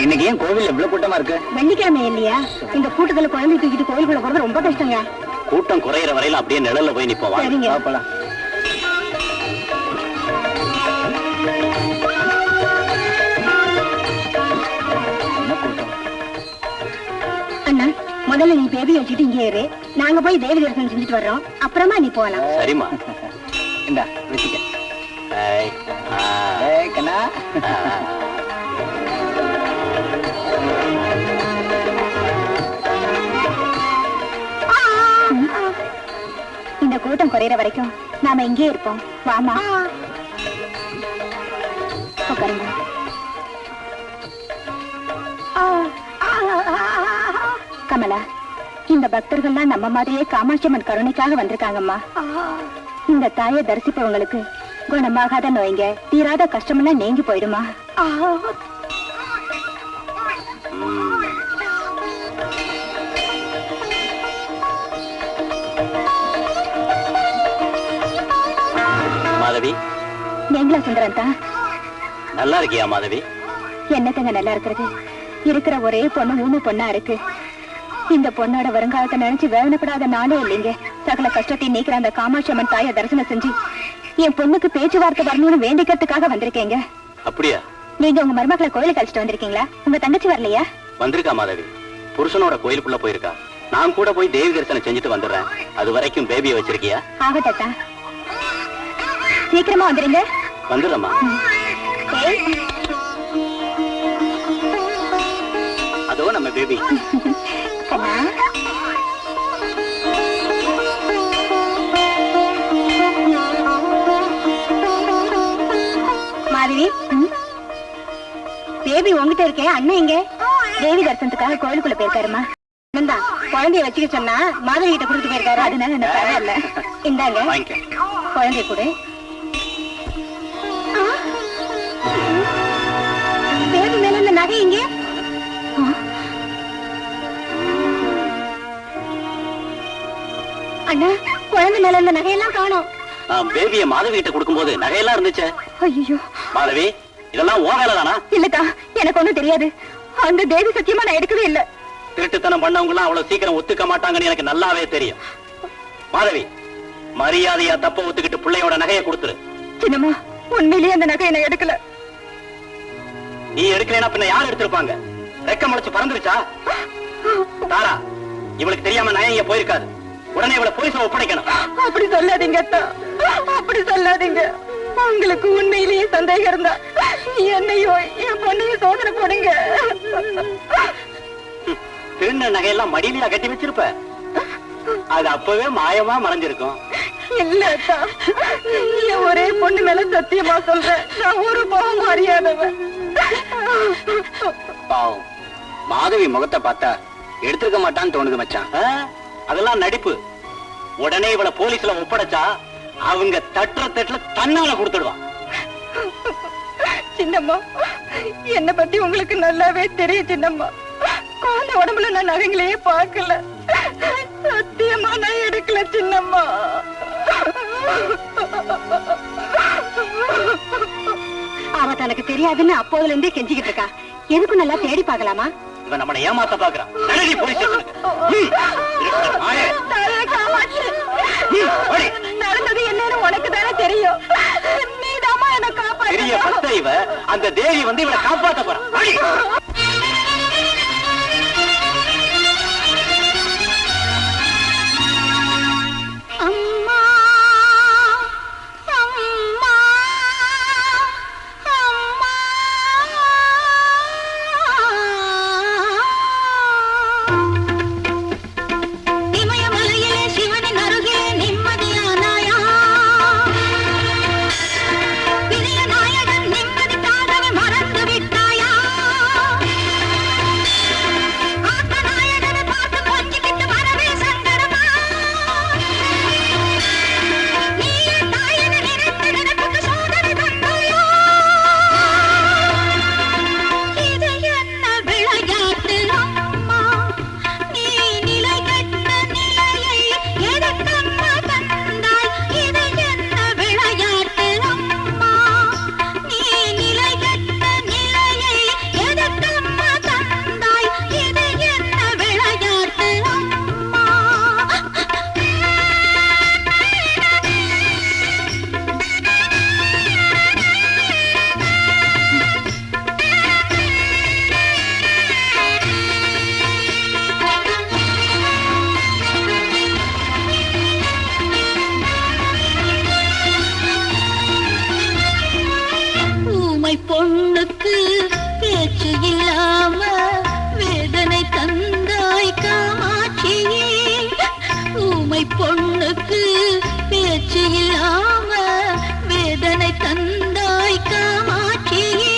இன்னைக்கு ஏன் கோவில் எவ்வளவு கூட்டமா இருக்கு? வெள்ளிக்கிழமை இல்லையா? இந்த கூட்டத்துல குழந்தை தூக்கிட்டு கோயிலுக்குள்ள போறது ரொம்ப கஷ்டங்க. கூட்டம் குறையிற வரையில அப்படியே நிழல்ல போய் நிப்போம். சரிங்க. அண்ணா, முதல்ல நீ பேபி வச்சுட்டு இங்கே இரு. நாங்க போய் தேவி தரிசனம் செஞ்சுட்டு வர்றோம். அப்புறமா நீ போகலாம். சரிம்மா. இந்தா வச்சுக்க. ஏய், ஆ. ஏய் கண்ணா. இந்த கூட்டம் குறையிற வரைக்கும் நாம இங்கே இருப்போம். வாமா, உட்காருங்க. கமலா, இந்த பக்தர்கள்லாம் நம்ம மாதிரியே காமாட்சி அம்மன் கருணைக்காக வந்திருக்காங்கம்மா. இந்த தாயை தரிசிப்பவங்களுக்கு குணமாகாத நோய்ங்க, தீராத கஷ்டமெல்லாம் நீங்கி போயிடுமா. மாதவி, நீங்களா சுந்தரம் தான்? நல்லா இருக்கியா மாதவி? என்னத்தங்க நல்லா இருக்கிறது? இருக்கிற ஒரே பொண்ணு ஊமை பொண்ணா இருக்கு. இந்த பொண்ணோட வருங்காலத்தை நினைச்சு வேதனைப்படாத நாளே இல்லைங்க. சகல கஷ்டத்தை நீக்கிற அந்த காமாட்சி அம்மன் தாயை தரிசனம் செஞ்சு என் பொண்ணுக்கு பேச்சுவார்த்தை வரணும்னு வேண்டிக்கிறதுக்காக வந்திருக்கேங்க. அப்படியா? நீங்க உங்க மருமக்களை கோயிலுக்கு அழைச்சிட்டு வந்திருக்கீங்களா? உங்க தங்கச்சி வரலையா? வந்திருக்கா மாதவி, புருஷனோட கோயிலுக்குள்ள போயிருக்கா. நான் கூட போய் தேவி தரிசனம் செஞ்சுட்டு வந்துடுறேன். அது வரைக்கும் பேபியை வச்சிருக்கியா? ஆகட்டா, சீக்கிரமா வந்துருங்க. வந்துடுறமா. அதோ நம்ம பேபி. மாதவி, பேபி உங்ககிட்ட இருக்கே, அண்ணன் இங்க தேவி தரிசனத்துக்காக கோயிலுக்குள்ள போயிருக்காருமா. குழந்தைய வச்சுக்க சொன்னா மாதவி கிட்ட கொடுத்து போயிருக்காரு. அதனால என்ன பரவாயில்ல. இந்தாங்க குழந்தைய கூட. பேபி மேல இந்த நகை இங்க. அண்ணா, குழந்தை மேல இந்த நகையெல்லாம் காணோம். பேபிய மாதவி கிட்ட கொடுக்கும்போது நகையெல்லாம் இருந்துச்சு. ஐயோ மாதவி, இதெல்லாம் உன் வேலை தானா? இல்லக்கா, எனக்கு ஒண்ணும் தெரியாது. அந்த தேவி சத்தியமா நான் எடுக்கவே இல்ல. திருட்டுத்தனம் பண்ணவங்க எல்லாம் அவ்வளவு சீக்கிரம் ஒத்துக்க மாட்டாங்கன்னு எனக்கு நல்லாவே தெரியும். மாதவி, மரியாதையா தப்ப ஒத்துக்கிட்டு பிள்ளையோட நகையை கொடுத்துரு. சின்னம்மா, உண்மையிலேயே அந்த நகையை நான் எடுக்கல. நீ எடுக்கலைன்னா பின்ன யார் எடுத்திருப்பாங்க? ரெக்க முளைச்சு பறந்துருச்சா? தாரா, இவளுக்கு தெரியாம நகை இங்க போயிருக்காது. உடனே இவளை போலீஸ்ல ஒப்படைக்கணும். அப்படி சொல்லாதீங்க அத்தா, அப்படி சொல்லாதீங்க. உங்களுக்கு உண்மையிலேயே சந்தேகம் இருந்தா என்னையோ என் பொண்ணையும் சோதனை போடுங்க. திருண்ண நகையெல்லாம் மடியிலையா கட்டி வச்சிருப்ப? அது அப்பவே மாயமா மறைஞ்சிருக்கும். இல்லத்தா, என் ஒரே பொண்ணு மேல சத்தியமா சொல்றேன், நான் ஒரு பாவம் அறியாதவன். பாவம், மாதவி முகத்தை பார்த்தா எடுத்துக்க மாட்டான்னு தோணுது மச்சான். அதெல்லாம் நடிப்பு. உடனே இவள போலீஸ்ல ஒப்படைச்சா அவங்க தட்டுல தன்னால கொடுத்துடுவான். சின்னம்மா, என்ன பத்தி உங்களுக்கு நல்லாவே தெரியும் சின்னம்மா. குழந்தை உடம்புல நான் நகைங்களையே பார்க்கல, சத்தியமா நான் எடுக்கல சின்னம்மா. அவ தனக்கு தெரியாதுன்னு அப்போதுல இருந்தே கெஞ்சிக்கிட்டு இருக்கா. எதுக்கும் நல்லா தேடி பார்க்கலாமா? இவன் நம்மளை ஏமாத்த பாக்குறான். நடந்தது என்னன்னு உனக்கு தானே தெரியும். நீதாமா என்ன பெரிய காப்பாத்த. பக்த இவ. அந்த தேவி வந்து இவளை காப்பாத்த போறான். அம்மா அம்மா அம்மா, இமயமலையிலே சிவனின் அருகே நிம்மதியானாயா? பிரிய நாயகன் நிம்மதிக்காகவே மறந்து விட்டாயா? ஆத்த நாயகனை பார்த்து கொஞ்சிக்கிட்டு வரவே சங்கடமா? நீயே தாயனை நினைத்து நினைப்புக்கு சோதனை தந்தாயா? இது என்ன விளையாட்டு அம்மா? நீ நிலை கெட்ட நிலையை எதற்கம்மா தந்தாய்? இது என்ன விளையாட்டு அம்மா? நீ நிலை கெட்ட நிலையை எதற்கம்மா தந்தாய்? இது என்ன விளையாட்டு அம்மா? ஊமை பொண்ணுக்கு பேச்சு இல்லாம வேதனை தந்தாய் காமாட்சியே. ஊமை பொண்ணுக்கு பேச்சு இல்லாம வேதனை தந்தாய் காமாட்சியே.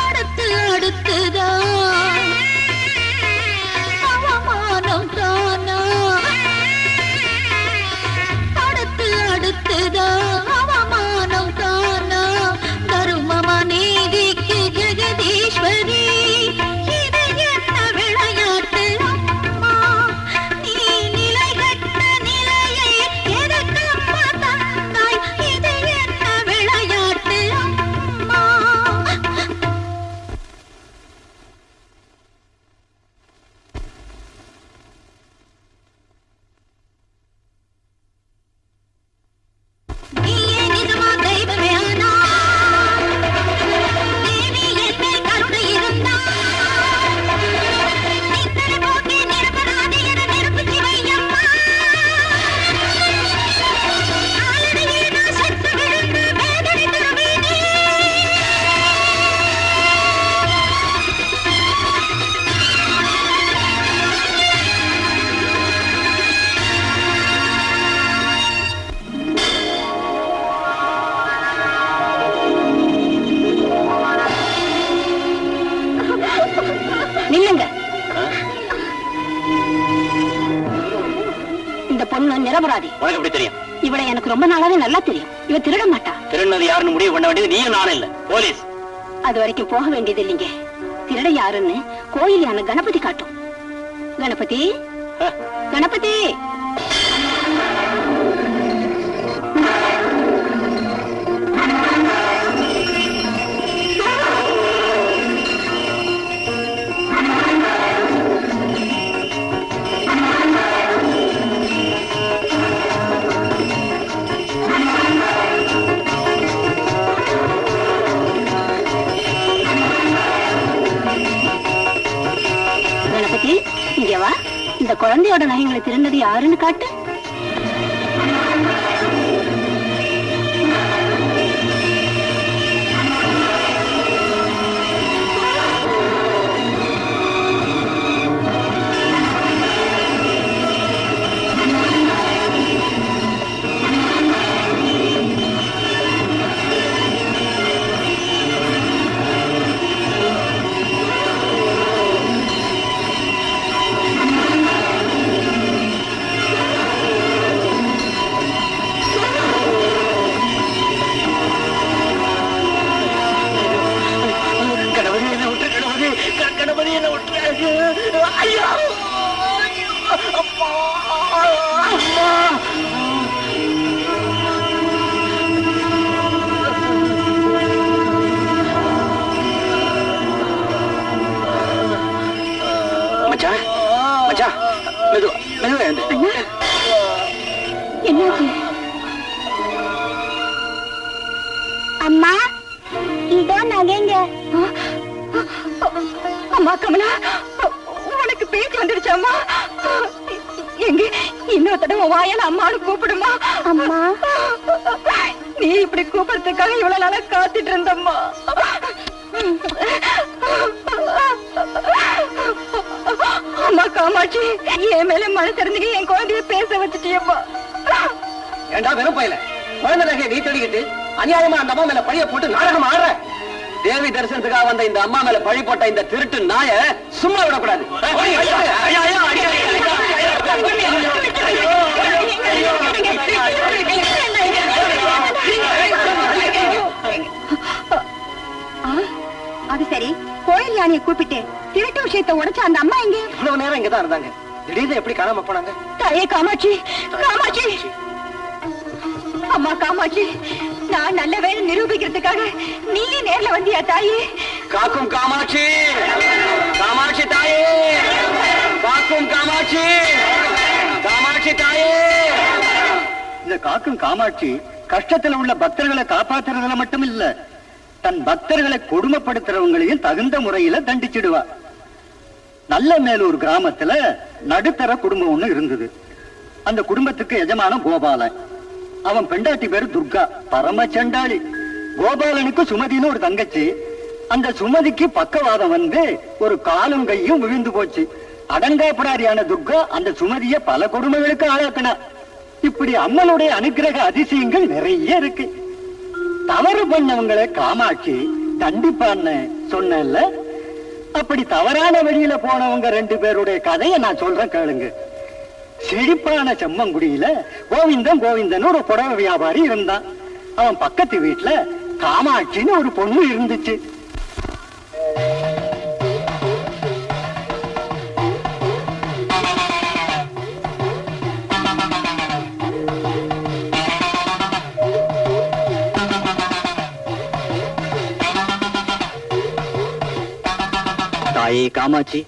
அடுத்துதான் அவமானம் தானா? அடுத்துதான் அவமானம் தானா? தருமமா நீதிக்கு ஜெகதீஸ்வரி, இது என்ன விளையாட்டு அம்மா? நீ நிலை கட்ட நிலையை எதற்கம்மா தந்தாய்? இது என்ன விளையாட்டு அம்மா? நீயே நிஜமா தெய்வமே ஆனா, தேவி என்னை கருணை இருந்தா, நித்தனை போக்கி நிரபராதி என நெருப்பு சிவையம்மா. காலடியே நான் செத்து விழுந்து வேதனை தருவேனே. நில்லுங்க. இந்த பொண்ணு நிரபராதி. உனக்கு எப்படி தெரியும்? இவளை எனக்கு ரொம்ப நாளாவே நல்லா தெரியும். இவ திருட மாட்டா. திருநது யாருன்னு முடிவு பண்ண வேண்டியது நீயும் நானும் இல்ல, போலீஸ். அது வரைக்கும் போக வேண்டியது இல்லைங்க. திருட யாருன்னு கோயில் யானை கணபதி காட்டும். கணபதி, கணபதி. கணபதி, இங்க வா. இந்த குழந்தையோட நகைங்களை திருந்தது யாருன்னு காட்டு. தளபதி என்ன விட்டுறாரு. ஐயா அப்பா அம்மா. மச்சான் மச்சான் மெதுவா மெதுவா எழுந்து. என்னாச்சு? அம்மா இதோ நகைங்க. அம்மா கமலா, உனக்கு பேச்சு வந்துருச்சு அம்மா. எங்க இன்னொரு தடவை வாயால அம்மானு கூப்பிடுமா? அம்மா நீ இப்படி கூப்பிடுறதுக்காக இவ்வளவு நாளா காத்துட்டு இருந்தம்மா. அம்மா காமாட்சி, என் மேல மனு தெரிஞ்சுக்க என் குழந்தைய பேச வச்சுட்டியம்மா. ஏண்டா வெறும் பையல குழந்தை நகையை நீ தேடிக்கிட்டு அநியாயமா அந்த அம்மா மேல பழிய போட்டு நாடகம் ஆடுற. தேவி தரிசனத்துக்காக வந்த இந்த அம்மா மேல பழி போட்ட இந்த திருட்டு நாய சும்மா விடக்கூடாது. அது சரி, கோயில் யானையை கூப்பிட்டு திருட்டு விஷயத்தை உடைச்ச அந்த அம்மா எங்க? இவ்வளவு நேரம் இங்கதான் இருந்தாங்க, திடீர்னு எப்படி காணாம போனாங்க? தாயே காமாட்சி, காமாட்சி, அம்மா காமாட்சி, நான் நல்ல வேலை நிரூபிக்கிறதுக்காக நீயே நேர்ல வந்தியா தாயே? காக்கும் காமாட்சி, காமாட்சி தாயே, காக்கும் காமாட்சி, காமாட்சி தாயே. இந்த காக்கும் காமாட்சி கஷ்டத்துல உள்ள பக்தர்களை காப்பாத்துறதுல மட்டும் இல்ல, தன் பக்தர்களை கொடுமைப்படுத்துறவங்களையும் தகுந்த முறையில தண்டிச்சிடுவா. நல்ல மேலூர் கிராமத்துல நடுத்தர குடும்பம் ஒண்ணு இருந்தது. அந்த குடும்பத்துக்கு எஜமான கோபாலன். அவன் பெண்டாட்டி பேரு துர்கா, பரம சண்டாளி. கோபாலனுக்கு சுமதினு ஒரு தங்கச்சி. அந்த சுமதிக்கு பக்கவாதம் வந்து ஒரு காலும் கையும் விழுந்து போச்சு. அடங்காப்படாரியான துர்கா அந்த சுமதிய பல கொடுமைகளுக்கு ஆளாக்கினா. இப்படி அம்மனுடைய அனுக்கிரக அதிசயங்கள் நிறைய இருக்கு. தவறு பண்ணவங்களை காமாட்சி தண்டிப்பான்னு சொன்னேன்ல, அப்படி தவறான வழியில போனவங்க 2 பேருடைய கதையை நான் சொல்றேன் கேளுங்க. செழிப்பான செம்மங்குடியில கோவிந்தன் ஒரு புடவை வியாபாரி இருந்தான். அவன் பக்கத்து வீட்டுல காமாட்சின்னு ஒரு பொண்ணு இருந்துச்சு. தாயே காமாட்சி,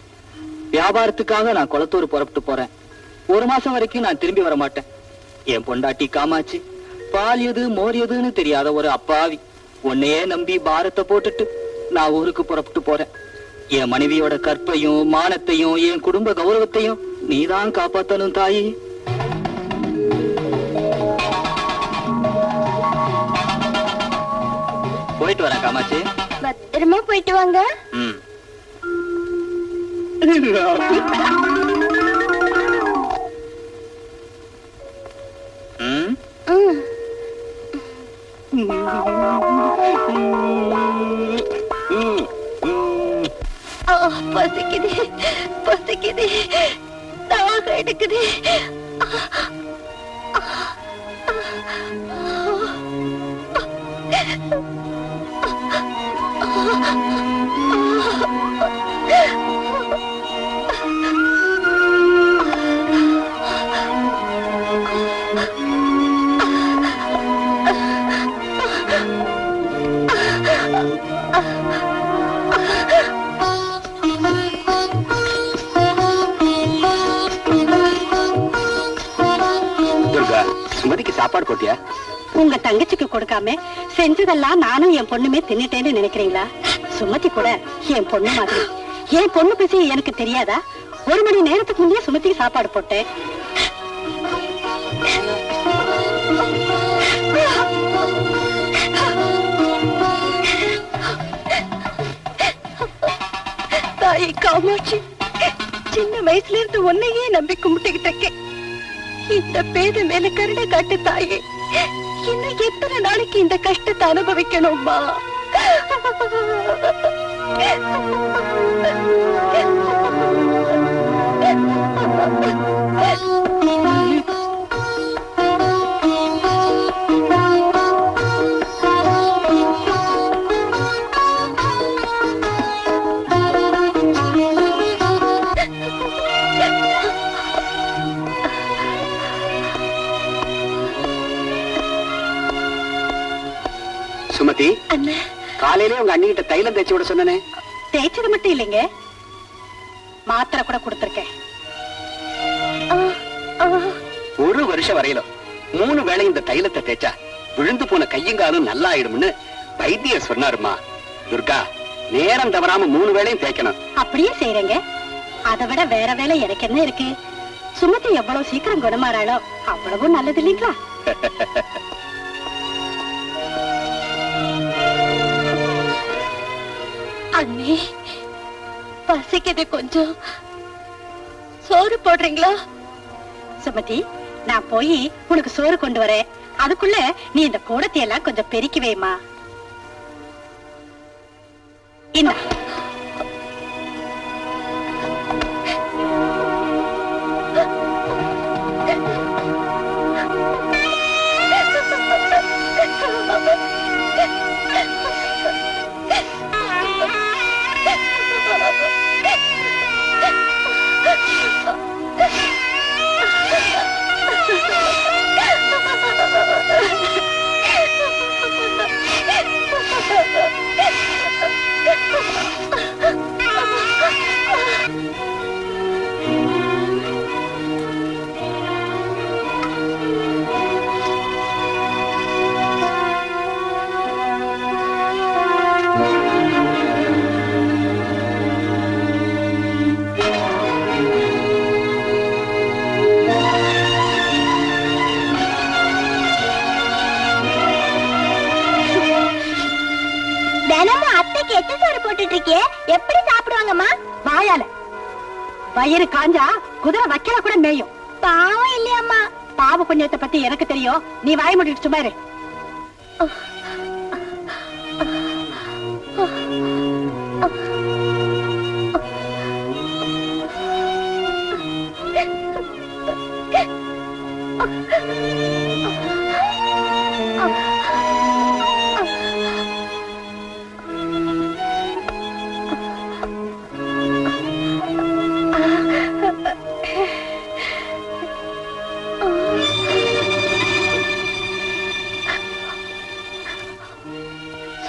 வியாபாரத்துக்காக நான் குளத்தூர் புறப்பட்டு போறேன். 1 மாசம் வரைக்கும் நான் திரும்பி வர மாட்டேன். என் பொண்டாட்டி காமாட்சி பால் எது மோர் எதுன்னு தெரியாத ஒரு அப்பாவி. உன்னையே நம்பி பாரத்தை போட்டுட்டு நான் ஊருக்கு புறப்பட்டு போறேன். என் மனைவியோட கற்பையும் மானத்தையும் என் குடும்ப கௌரவத்தையும் நீதான் காப்பாத்தணும் தாயே. போயிட்டு வரேன் காமாட்சி. பத்திரமா போயிட்டு வாங்க. பசிக்குது பசிக்குது, தாக எடுக்குது. சுமதிக்கு சாப்பாடு போட்டியா? உங்க தங்கச்சிக்கு கொடுக்காம செஞ்சதெல்லாம் நானும் என் பொண்ணுமே தின்னுட்டேன்னு நினைக்கிறீங்களா? சுமதி கூட என் பொண்ணு மாதிரி. என் பொண்ணு பசி எனக்கு தெரியாதா? 1 மணி நேரத்துக்கு முன்னே சுமதிக்கு சாப்பாடு போட்டேன். தாயை காமாட்சி, சின்ன வயசுல இருந்து உன்னையே நம்பி கும்பிட்டுக்கிட்டே இந்த பேத மேல கருணை காட்டு தாயே. இன்னும் எத்தனை நாளைக்கு இந்த கஷ்டத்தை அனுபவிக்கணும்மா? அண்ணா, காலையிலே உங்க அண்ணிகிட்ட தைலம் தேய்ச்சி விட சொன்னனே. தேய்ச்சது மட்டும் இல்லைங்க, மாத்திரை கூட கொடுத்திருக்கேன். ஒரு வருஷம் வரையிலும் 3 வேளை இந்த தைலத்தை தேய்ச்சா விழுந்து போன கையங்காலும் நல்லா ஆயிடும்னு வைத்தியர் சொன்னாருமா. துர்கா, நேரம் தவறாம 3 வேளையும் தேய்க்கணும். அப்படியே செய்யறேங்க. அதை விட வேற வேலை எனக்கு என்ன இருக்கு? சுமதி எவ்வளவு சீக்கிரம் குணமாறாளோ அவ்வளவும் நல்லது இல்லைங்களா? அண்ணே, பசிக்குது, கொஞ்சம் சோறு போடுறீங்களா? சுமதி, நான் போய் உனக்கு சோறு கொண்டு வரேன். அதுக்குள்ள நீ இந்த கூடத்தை எல்லாம் கொஞ்சம் பெருக்கி வைமா. இந்த தினமும் அத்தைக்கு எட்டு சோறு போட்டுட்டு இருக்கியே, எப்படி சாப்பிடுவாங்கம்மா? வாயால. வயிறு காஞ்சா குதிரை வைக்கல கூட மேயும். பாவம் இல்லையம்மா. பாவ புண்ணியத்தை பத்தி எனக்கு தெரியும், நீ வாய் மூடிட்டு சும்மா இரு.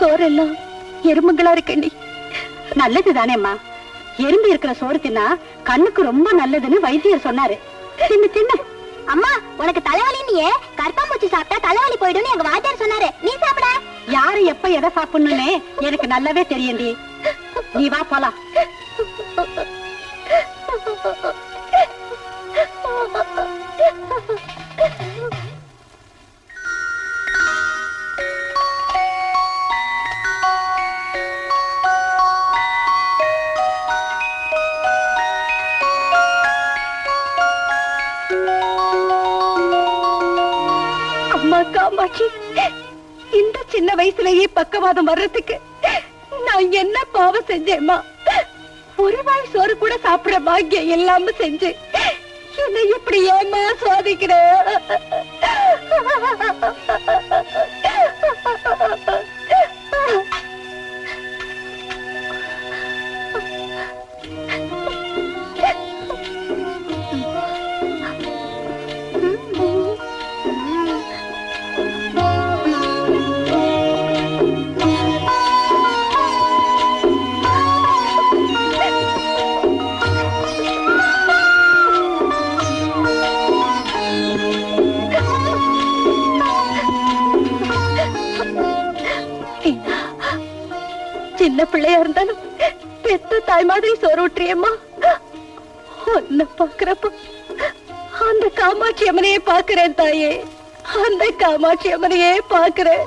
சோறெல்லாம் எறும்புங்களா இருக்கண்டி. நல்லது தானேம்மா, எறும்பு இருக்கிற சோறு தின்னா கண்ணுக்கு ரொம்ப நல்லதுன்னு வைத்தியர் சொன்னாரு. தின்னு தின்னு. அம்மா, உனக்கு தலைவலி, நீ கற்பம்பூச்சி சாப்பிட்டா தலைவலி போயிடும்னு எங்க வாத்தியார் சொன்னாரு. நீ சாப்பிட. யாரு எப்ப எதை சாப்பிடணும்னு எனக்கு நல்லாவே தெரியும்டி. நீ வா போலாம். அம்மா காமாட்சி, இந்த சின்ன வயசுலயே பக்கவாதம் வர்றதுக்கு நான் என்ன பாவம் செஞ்சேம்மா? ஒரு வாய் சோறு கூட சாப்பிட பாக்கியம் இல்லாம செஞ்சு என்னை இப்படி ஏமா சோதிக்கிற? சின்ன பிள்ளையா இருந்தாலும் பெத்த தாய் மாதிரி சோறு ஊற்றியம்மா. உன்னை பாக்குறப்ப அந்த காமாட்சி அம்மனையே பாக்குறேன் தாயே, அந்த காமாட்சி அம்மனையே பாக்குறேன்.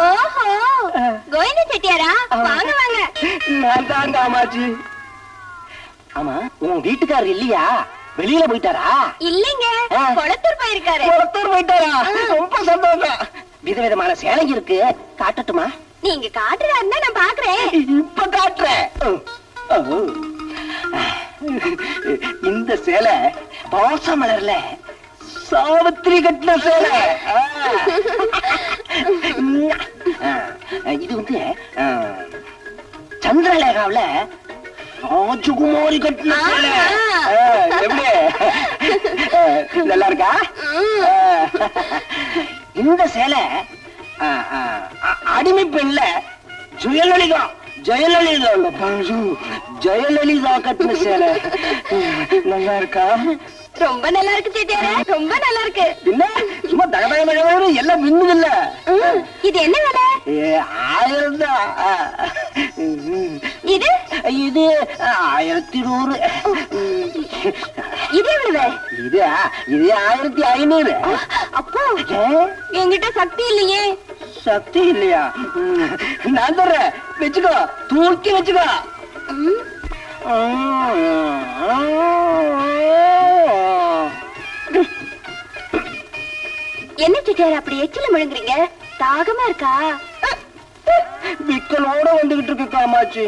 ஓஹோ, கோவிந்த செட்டியாரா? வாங்க வாங்க. நான் தான் காமாட்சி. ஆமா, உன் வீட்டுக்காரர் இல்லையா? வெளியில போயிட்டாரா? இல்லைங்க, கொளத்தூர் போயிருக்காரு. ஒருத்தர் போயிட்டாரா? ரொம்ப சந்தோஷம். விதவிதமான சேலை இருக்கு, காட்டட்டுமா? நீங்க காட்டுறாருன்னா நான் பாக்குறேன். இப்ப காட்டுறேன். இந்த சேலை பாச மலர்ல சாவித்திரி கட்டின சேலை. இது வந்து சந்திரலேகாவில ராஜகுமாரி கட்டின சேலை. எப்படி நல்லா இருக்கா? இந்த சேலை அடிமை பெண்ல ஜெயலலிதா ஜெயலலிதா கட்டின சேலை. நல்லா இருக்கா? ரொம்ப நல்லா இருக்கு செட்டியாரே, ரொம்ப நல்லா இருக்கு. என்ன சும்மா தகவல் எல்லாம் மின்னுது இல்ல? இது என்ன விலை? 1000 தான். இது இது 1100. இது எவ்வளவு? இது 1500. அப்போ என்கிட்ட சக்தி இல்லையே. சக்தி இல்லையா? நான் தர்றேன், வச்சுக்கோ, தூக்கி வச்சுக்கோ. என்ன செட்டியார் அப்படி எச்சில முழுங்குறீங்க? தாகமா இருக்கா? விக்கலோட வந்துகிட்டு இருக்கு காமாட்சி.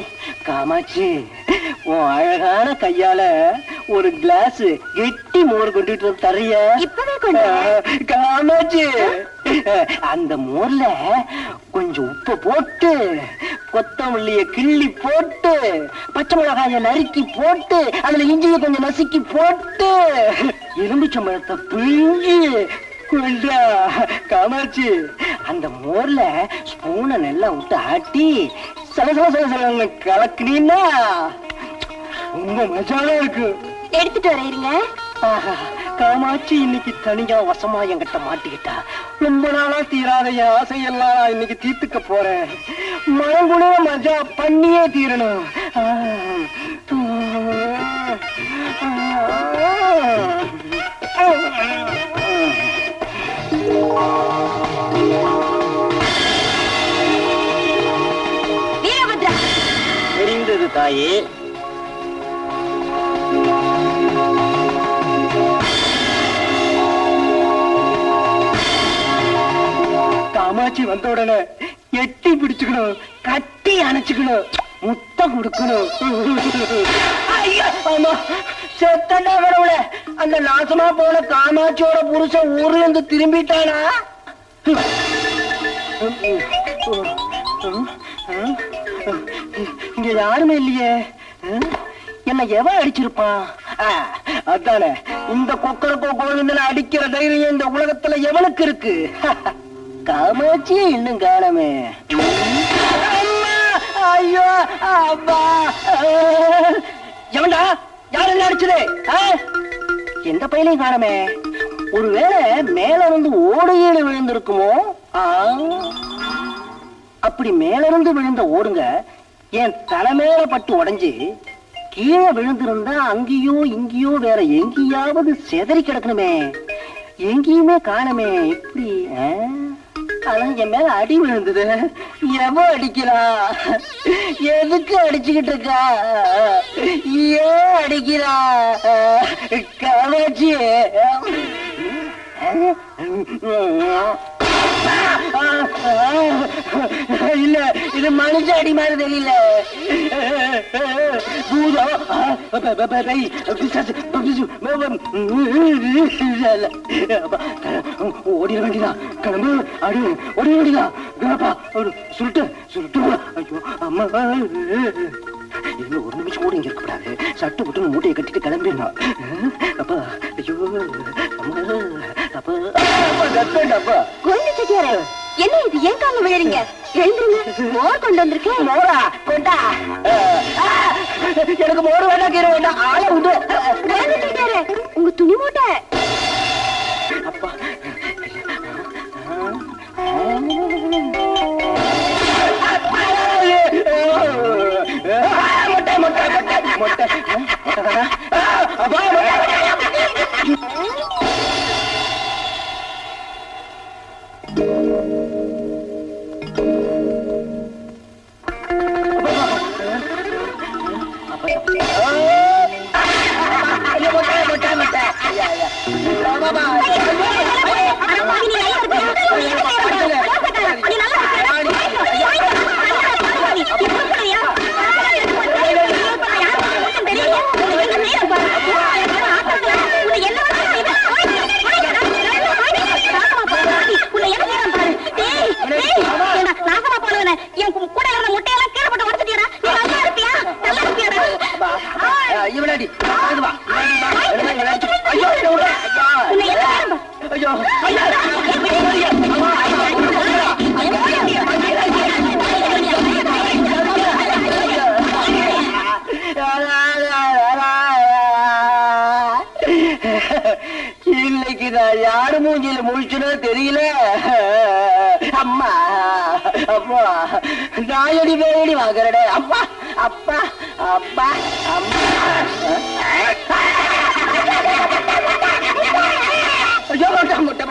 காமாட்சி, உன் அழகான கையால ஒரு கிளாஸ் கெட்டி மோர் கொண்டுட்டு தரைய. இப்பவே கொண்டு காமாட்சி, அந்த மோர்ல கொஞ்சம் உப்பு போட்டு, கொத்தமல்லிய கிள்ளி போட்டு, பச்சை மிளகாய நறுக்கி போட்டு, அதுல இஞ்சிய கொஞ்சம் நசுக்கி போட்டு, எலும்புச்சம்பழத்தை பிழிஞ்சு கொண்டா. காமாட்சி, அந்த மோர்ல ஸ்பூனை நல்லா விட்டு ஆட்டி சலசல கலக்குனீன்னா ரொம்ப மஜாவா இருக்கு. எடுத்துட்டு வரீங்க. காமாட்சி இன்னைக்கு தனியா வசமா என்கிட்ட மாட்டிக்கிட்டா. ரொம்ப நாளா தீராத என் ஆசையெல்லாம் இன்னைக்கு தீர்த்துக்க போறேன். மனங்குளிர மஜா பண்ணியே தீரணும். வீரபத்ரா, தெரிந்தது தாயே. காமாட்சி வந்த உடனே எட்டி பிடிச்சுக்கணும், கட்டி அணைச்சுக்கணும், முத்தம் கொடுக்கணும். ஆமா, செத்தண்டா கடவுள. அந்த நாசமா போன காமாட்சியோட புருஷன் ஊர்ல இருந்து திரும்பிட்டானா? இங்க யாருமே இல்லையே. என்ன எவன் அடிச்சிருப்பான்? அதானே, இந்த கொக்கரக்கோ கோவிந்தனை அடிக்கிற தைரியம் இந்த உலகத்துல எவனுக்கு இருக்கு? காமாட்சியே இன்னும் காணமே. ஐயோ அப்பா, எவன்டா? யார் என்ன அடிச்சது? எந்த பையனையும் காணமே. ஒருவேளை மேல இருந்து ஓடையில விழுந்திருக்குமோ? அப்படி மேல இருந்து விழுந்த ஓடுங்க என் தலைமையில பட்டு உடைஞ்சு கீழே விழுந்திருந்தா அங்கேயோ இங்கேயோ வேற எங்கேயாவது செதறி கிடக்கணுமே. எங்கேயுமே காணமே. எப்படி? அதான் என் மேல அடி விழுந்தது. எவ அடிக்கிறா? எதுக்கு அடிச்சுக்கிட்டு இருக்கா? ஏன் அடிக்கிறா? காமாட்சி, இல்ல, இது மனுஷ அடி மாதிரி தெரியல. ஓடிட வேண்டியதான். கிளம்பு, அடி ஓடிட வேண்டியதான். சுருட்டு சுருட்டு. ஐயோ அம்மா, இன்னும் ஒரு நிமிஷம் கூட இங்க இருக்கக்கூடாது. சட்டு புட்டு மூட்டையை கட்டிட்டு கிளம்பிடணும். அப்பா, ஐயோ அப்பா, அப்பா. என்ன இது? ஏன் கால விழுறீங்க? எழுந்துருங்க. மோர் கொண்டு வந்திருக்கேன். மோரா? கொண்டா. எனக்கு மோர் வேண்டாம், கீரை வேண்டாம். ஆளை விடு. உங்க துணி மூட்டை. அப்பா, மொட்டை மொட்டை மொட்டை மொட்டை. அப்பா, என்ன நான் யாரு மூஞ்சியில முழிச்சுனோ தெரியல. அம்மா அப்பா நாயடி பேடி வாங்குறடே. அப்பா அப்பா அப்பா அம்மா. ஐயோ முட்டை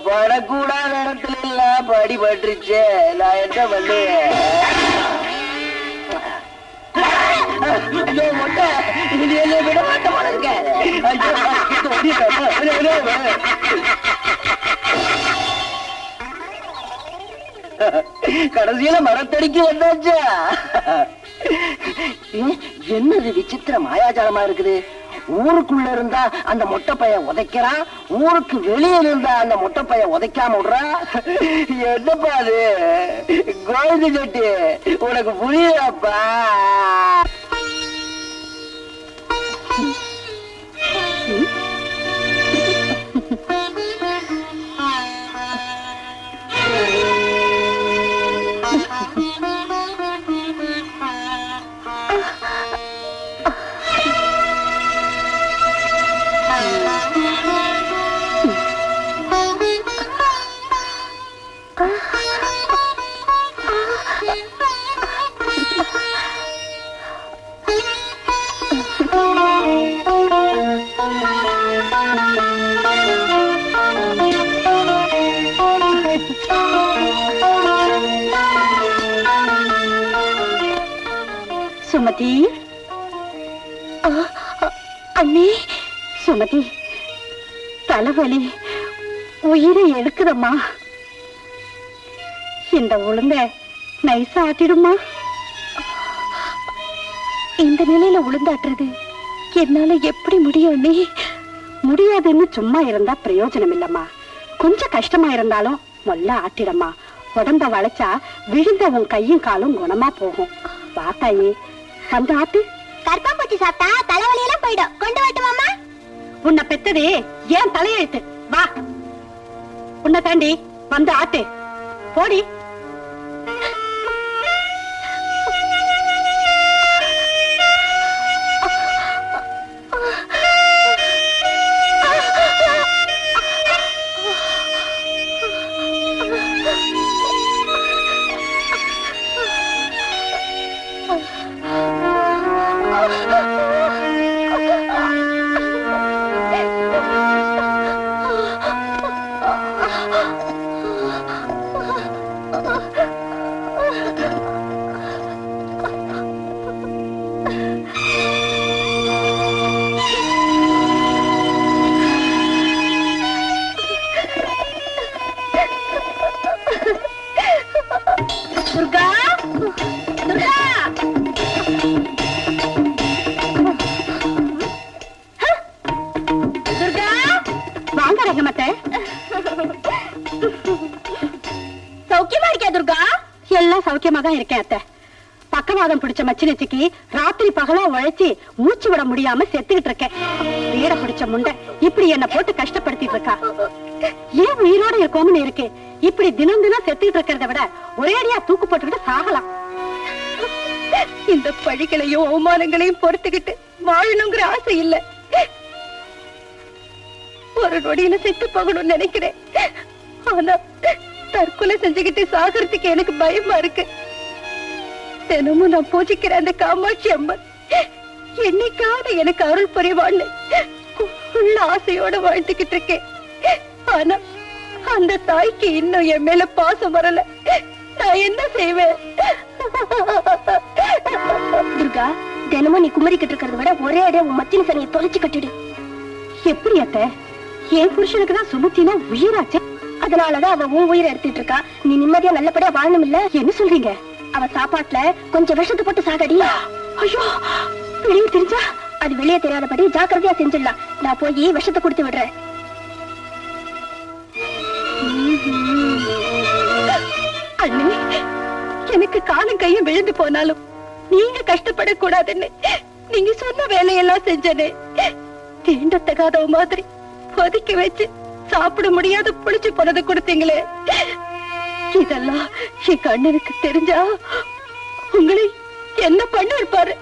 படக்கூடாத இடத்துல எல்லாம் படிபட்டுருச்சு. நான் என்ன பண்ணுவேன்? ஐயோ மொட்டை இது என்ன விட மாட்ட போனதுங்க. கடைசியில மரத்தடிக்கு வந்தாச்சா? என்னது விசித்திர மாயாஜாலமா இருக்குது. ஊருக்குள்ள இருந்தா அந்த மொட்டை பைய உதைக்கிறான், ஊருக்கு வெளியே இருந்தா அந்த மொட்டை பைய உதைக்காம விடுறான். என்னப்பா அது கோவிந்த செட்டி, உனக்கு புரியுதாப்பா? சுமதி, அண்ணே சுமதி, தலைவலி உயிரை எடுக்குதம்மா. இந்த உளுந்த நைசா ஆட்டிடுமா. இந்த நிலையில உளுந்தாட்டுறது என்னால எப்படி முடியும் அண்ணே? முடியாதுன்னு சும்மா இருந்தா பிரயோஜனம் இல்லம்மா. கொஞ்சம் கஷ்டமா இருந்தாலும் மொல்ல ஆட்டிடம்மா. உடம்ப வளைச்சா விழுந்த உன் கையும் காலும் குணமா போகும். வாத்தாயே வந்து ஆட்டு. கற்பூச்சி சாப்பிட்டா தலைவலியெல்லாம் போயிடும். கொண்டு வரட்டுமாமா? உன்னை பெத்ததே ஏன் தலையெழுத்து. வா, உன்னை தாண்டி வந்து ஆட்டு. போடி. துர்கா, துர்கா, துர்கா, வாங்க ரங்கமத்தை. சௌக்கியமா இருக்கியா துர்கா? எல்லாம் சௌக்கியமா தான் இருக்கேன் அத்தை. பக்கவாதம் பிடிச்ச மச்சினச்சிக்கு ராத்திரி பகலா உழைச்சி மூச்சு விட முடியாம செத்துக்கிட்டு இருக்கேன். வீட பிடிச்ச முண்டை இப்படி என்ன போட்டு கஷ்டப்படுத்திட்டு இருக்கா. ஏன் உயிரோட இருக்கோம்னு இருக்கு. இப்படி தினம் தினம் செத்துக்கிட்டு இருக்கிறத விட ஒரேடியா தூக்கு போட்டுக்கிட்டு சாகலாம். இந்த பழிகளையும் அவமானங்களையும் பொறுத்துக்கிட்டு வாழணுங்கிற ஆசை இல்ல. ஒரு நொடியில செத்து போகணும்னு நினைக்கிறேன். ஆனா தற்கொலை செஞ்சுக்கிட்டு சாகிறதுக்கு எனக்கு பயமா இருக்கு. தினமும் நான் பூஜிக்கிற அந்த காமாட்சி அம்மன் என்னைக்காவது எனக்கு அருள் புரிவான்னு உள்ள ஆசையோட வாழ்த்துக்கிட்டு இருக்கேன். ஆனா அந்த தாய்க்கு இன்னும் என் மேல பாசம் வரல. நான் என்ன செய்வேன்? துர்கா, தினமும் நீ குமரிக்கிட்டு இருக்கிறத விட ஒரே அடைய உன் மத்தின சனியை தொலைச்சு கட்டிடு. எப்படி அத்தை? என் புருஷனுக்கு தான் சுமத்தினா உயிராச்சு. அதனாலதான் அவ உன் உயிரை எடுத்துட்டு இருக்கா. நீ நிம்மதியா நல்லபடியா வாழணும் இல்ல? என்ன சொல்றீங்க? அவ சாப்பாட்டுல கொஞ்சம் விஷத்தை போட்டு சாகடி. ஐயோ, வெளியே தெரிஞ்சா? அது வெளியே தெரியாதபடி ஜாக்கிரதையா செஞ்சிடலாம். நான் போய் விஷத்தை கொடுத்து விடுறேன். அண்ணி, எனக்கு காலும் கையும் விழுந்து போனாலும் நீங்க கஷ்டப்படக்கூடாதுன்னு நீங்க சொன்ன வேலையெல்லாம் செஞ்சனே. தீண்டத்தகாதவ மாதிரி ஒதுக்கி வச்சு சாப்பிட முடியாத புளிச்சு போனது கொடுத்தீங்களே. இதெல்லாம் என் கண்ணனுக்கு தெரிஞ்சா உங்களை என்ன பண்ண இருப்பாரு?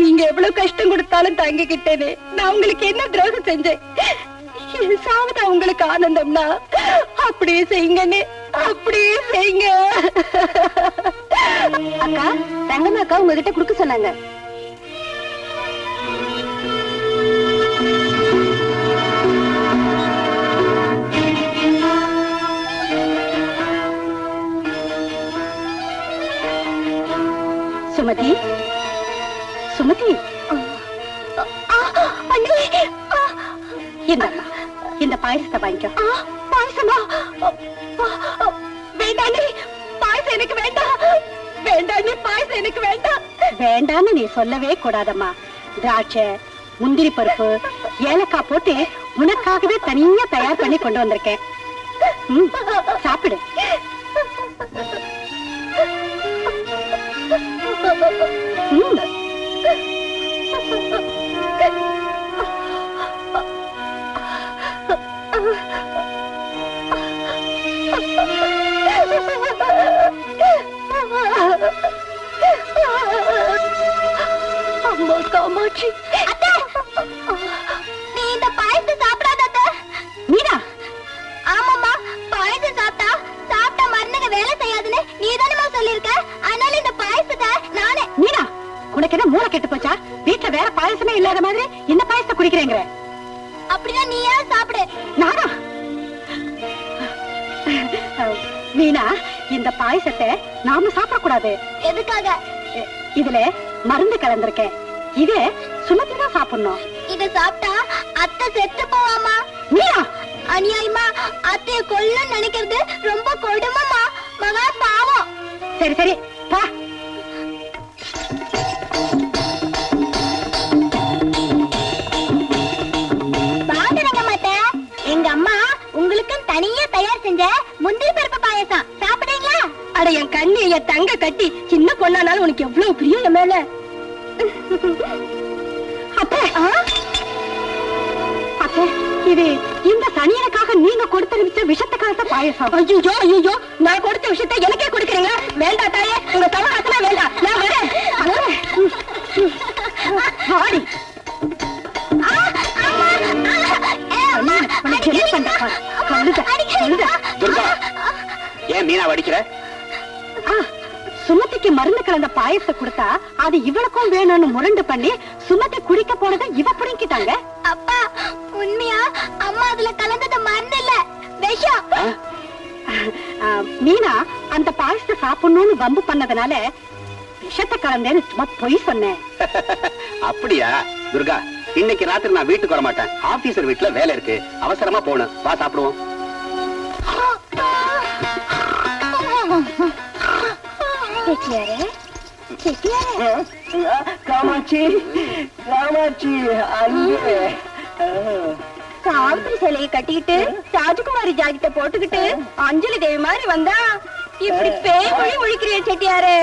நீங்க எவ்வளவு கஷ்டம் கொடுத்தாலும் தாங்கிக்கிட்டேனே. நான் உங்களுக்கு என்ன துரோகம் செஞ்சேன்? சாவதா உங்களுக்கு ஆனந்தம்னா அப்படியே செய்யுங்கன்னு, அப்படியே செய்யுங்க. அக்கா, தங்கம்மா அக்கா உங்ககிட்ட குடுக்க சொன்னாங்க. சுமதி, சுமதி, இந்த பாயசத்தை வாங்கிக்கோ. பாயசமா? வேண்டானே, பாயசம் எனக்கு வேண்டாம். வேண்டானே, பாயசம் எனக்கு வேண்டாம். வேண்டான்னு நீ சொல்லவே கூடாதம்மா. திராட்சை, முந்திரி பருப்பு, ஏலக்காய் போட்டு உனக்காகவே தனியா தயார் பண்ணி கொண்டு வந்திருக்கேன். சாப்பிடு. அம்மா காமாட்சி, நீ இந்த பாயசத்தை சாப்பிடாத. மீனா? ஆமாம்மா, பாயசம் சாப்பிட்டா மருந்துங்க வேலை செய்யாதுன்னு நீ தானே சொல்லிருக்க. அதனால இந்த பாயசத்தை நானே. மீனா, உனக்கு என்ன மூளை கெட்டு போச்சா? வீட்டுல வேற பாயசமே இல்லாத மாதிரி இந்த பாயசத்தை குடிக்கிறேங்கிற? அப்படின்னா நீ ஏன் சாப்பிடு. நானா? மீனா, இந்த பாயசத்தை நாம சாப்பிடக்கூடாது. எதுக்காக? இதுல மருந்து கலந்திருக்கேன். இத சுமதி தான் சாப்பிடணும். இத சாப்பிட்டா அத்தை செத்து போவாமா? மீனா, அநியாயமா அத்தைய கொல்ல நினைக்கிறது ரொம்ப கொடுமைமா. மகா பாவம். சரி சரி பா. பாத்துறங்க மாட்ட. எங்க அம்மா உங்களுக்கு தனியா தயார் செஞ்ச முந்திரி பருப்பு பாயசம் சாப்பிடுறீங்களா? அட என் கண்ணு, என் தங்க கட்டி, சின்ன பொண்ணானாலும் உனக்கு எவ்வளவு பிரியம் என் மேல. அத்தை, அத்தை, இது இந்த சனியனுக்காக நீங்க கொடுத்த விஷத்தை கலந்த பாயசம். ஐயோ ஐயோ, நான் கொடுத்த விஷயத்தை எனக்கே கொடுக்குறீங்க. வேண்டாம் தாயே, உங்க தவறாசனா வேண்டாம். நான் வரேன். வாடி. ஏன் மீனா வடிக்கிற? சுமதிக்கு மருந்து கலந்த பாயசத்தை கொடுத்தா அது இவளுக்கும் வேணும்னு முரண்டு பண்ணி சுமதி குடிக்க போனதை இவ புடிங்கிட்டாங்க. அப்பா, உண்மையா அம்மா அதுல கலந்தது மருந்து இல்ல, விஷம். மீனா அந்த பாயசத்தை சாப்பிடணும்னு வம்பு பண்ணதுனால விஷத்தை கலந்தேன்னு சும்மா பொய் சொன்னேன். அப்படியா? துர்கா, இன்னைக்கு ராத்திரி நான் வீட்டுக்கு வர மாட்டேன். ஆபீசர் வீட்டுல வேலை இருக்கு, அவசரமா போகணும். வா சாப்பிடுவோம். காமாட்சி, காமாட்சி, அங்கே சாவித்திரி சிலையை கட்டிக்கிட்டு ராஜகுமாரி ஜாக்கெட்டை போட்டுக்கிட்டு அஞ்சலி தேவி மாதிரி வந்தா இப்படி பேய் மொழி முழிக்கிறிய செட்டியாரு.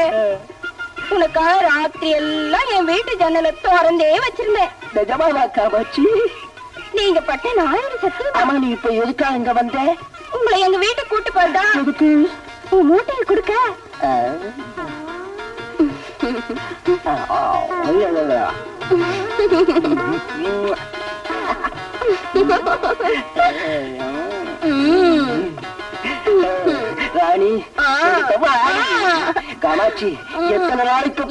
உனக்காக ராத்திரி எல்லாம் என் வீட்டு ஜன்னலை திறந்தே வச்சிருந்தேன். நிஜமாவா காமாட்சி? நீங்க பட்ட நாயர் சத்து. ஆமா, நீ இப்ப எதுக்கா இங்க வந்த? உங்களை எங்க வீட்டுக்கு கூட்டு போறதா? எதுக்கு? உன் மூட்டையை கொடுக்க. ராணி, காமாட்சி, எத்தனை நாளைக்கு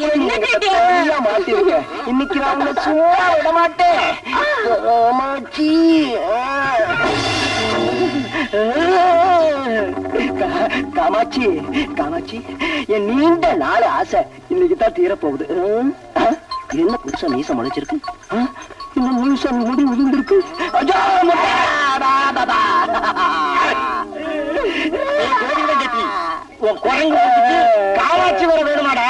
மாட்டிருக்க. இன்னைக்கு நான் உன்னை சும்மா விட மாட்டேன். காமாட்சி, காமாட்சி, காமாட்சி, என் நீண்ட நாள் ஆசை இன்னைக்கு தான் தீரப்போகுது. என்ன புதுசா மீசம் முளைச்சிருக்கு? இந்த மீசம் முடி விழுந்திருக்கு. காமாட்சி வர வேணுமாடா?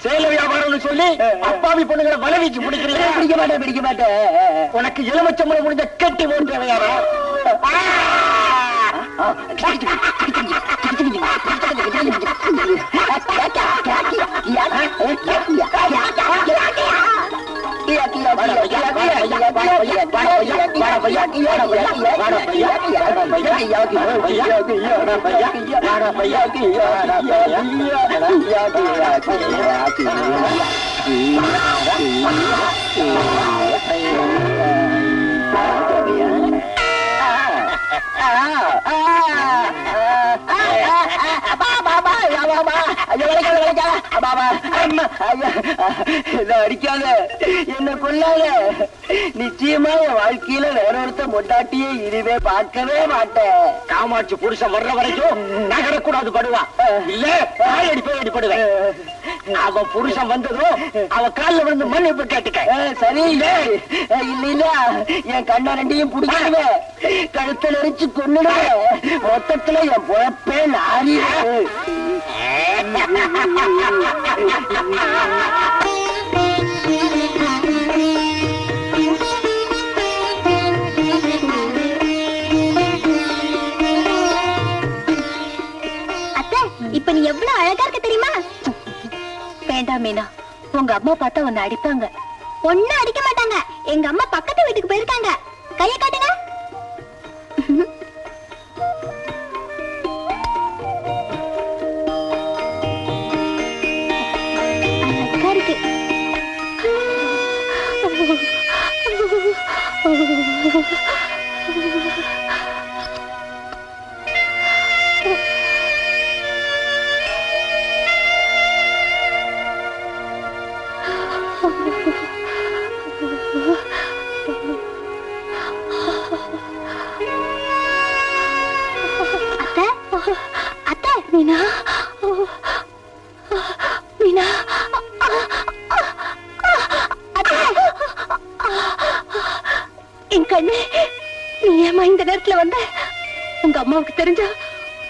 சேல வியாபாரம் சொல்லி அப்பாவி பொண்ணுங்களை வலவீச்சு பிடிக்கிறீங்க. பிடிக்க மாட்டேன், பிடிக்க மாட்டேன். உனக்கு எலுமிச்சம்பளம் முடிஞ்ச கட்டி போன்ற வியாபாரம். அடிக்காத, என்ன கொல்லாத. நிச்சயமா என் வாழ்க்கையில வேற ஒருத்த மொட்டாட்டியே இனிமே பார்க்கவே மாட்டேன். காமாட்சி புருஷன் வர்ற வரைக்கும் நகரக்கூடாது படுவா. இல்ல அடிப்படுவேன். அவன் புருஷன் வந்ததும் அவ காலில் விழுந்து மன்னிப்பு கேட்டுக்க. சரி இல்ல இல்ல என் கண்ண ரெண்டையும் புடிச்சிடுவேன், கழுத்தை நெரிச்சு கொன்னுடுவேன். மொத்தத்துல என் பொழப்பே நாரி. அத்தை, இப்ப நீ எவ்வளவு அழகா இருக்க தெரியுமா? வேண்டாம் மீனா, உங்க அம்மா பார்த்தா உன்னை அடிப்பாங்க. ஒண்ணும் அடிக்க மாட்டாங்க. எங்க அம்மா பக்கத்து வீட்டுக்கு போயிருக்காங்க. கைய காட்டுங்க. அழகா இருக்கு. அத்தை, மீனா, மீனா, என் கண்ணு, நீ ஏமா இந்த நேரத்துல வந்த? உங்க அம்மாவுக்கு தெரிஞ்சா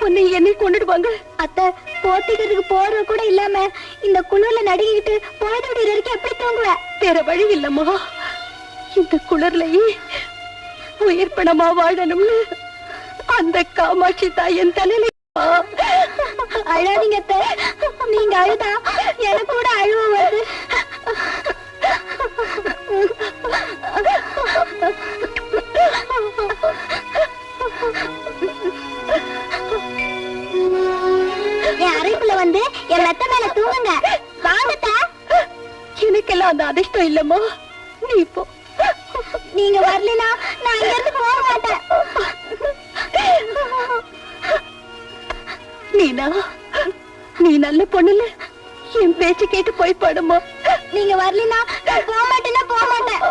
உன்னை என்னை கொண்டுடுவாங்க. அத்தை, போத்திக்கிறதுக்கு போறது கூட இல்லாம இந்த குளிர்ல நடுங்கிட்டு பொழுது விடுற வரைக்கும் எப்படி தூங்குவேன்? வேற வழி இல்லம்மா. இந்த குளிர்லயே உயிர் பணமா வாழணும்னு அந்த காமாட்சி தாயன் தலையில. அழாதீங்க அத்தை. நீங்க அழுதா எனக்கு கூட அழுவ வருது. என் அறைக்குள்ள வந்து என் மெத்த மேல தூங்குங்க. வாங்கத்த. எனக்கெல்லாம் அந்த அதிர்ஷ்டம் இல்லம்மா. நீ போ. நீங்க வரலனா நான் இங்க இருந்து போக மாட்டேன். மீனா, நீ நல்ல பொண்ணுல என் பேச்சு கேட்டு போய் பாடுமா. நீங்க வரலனா நான் போக மாட்டேன்னா போக மாட்டேன்.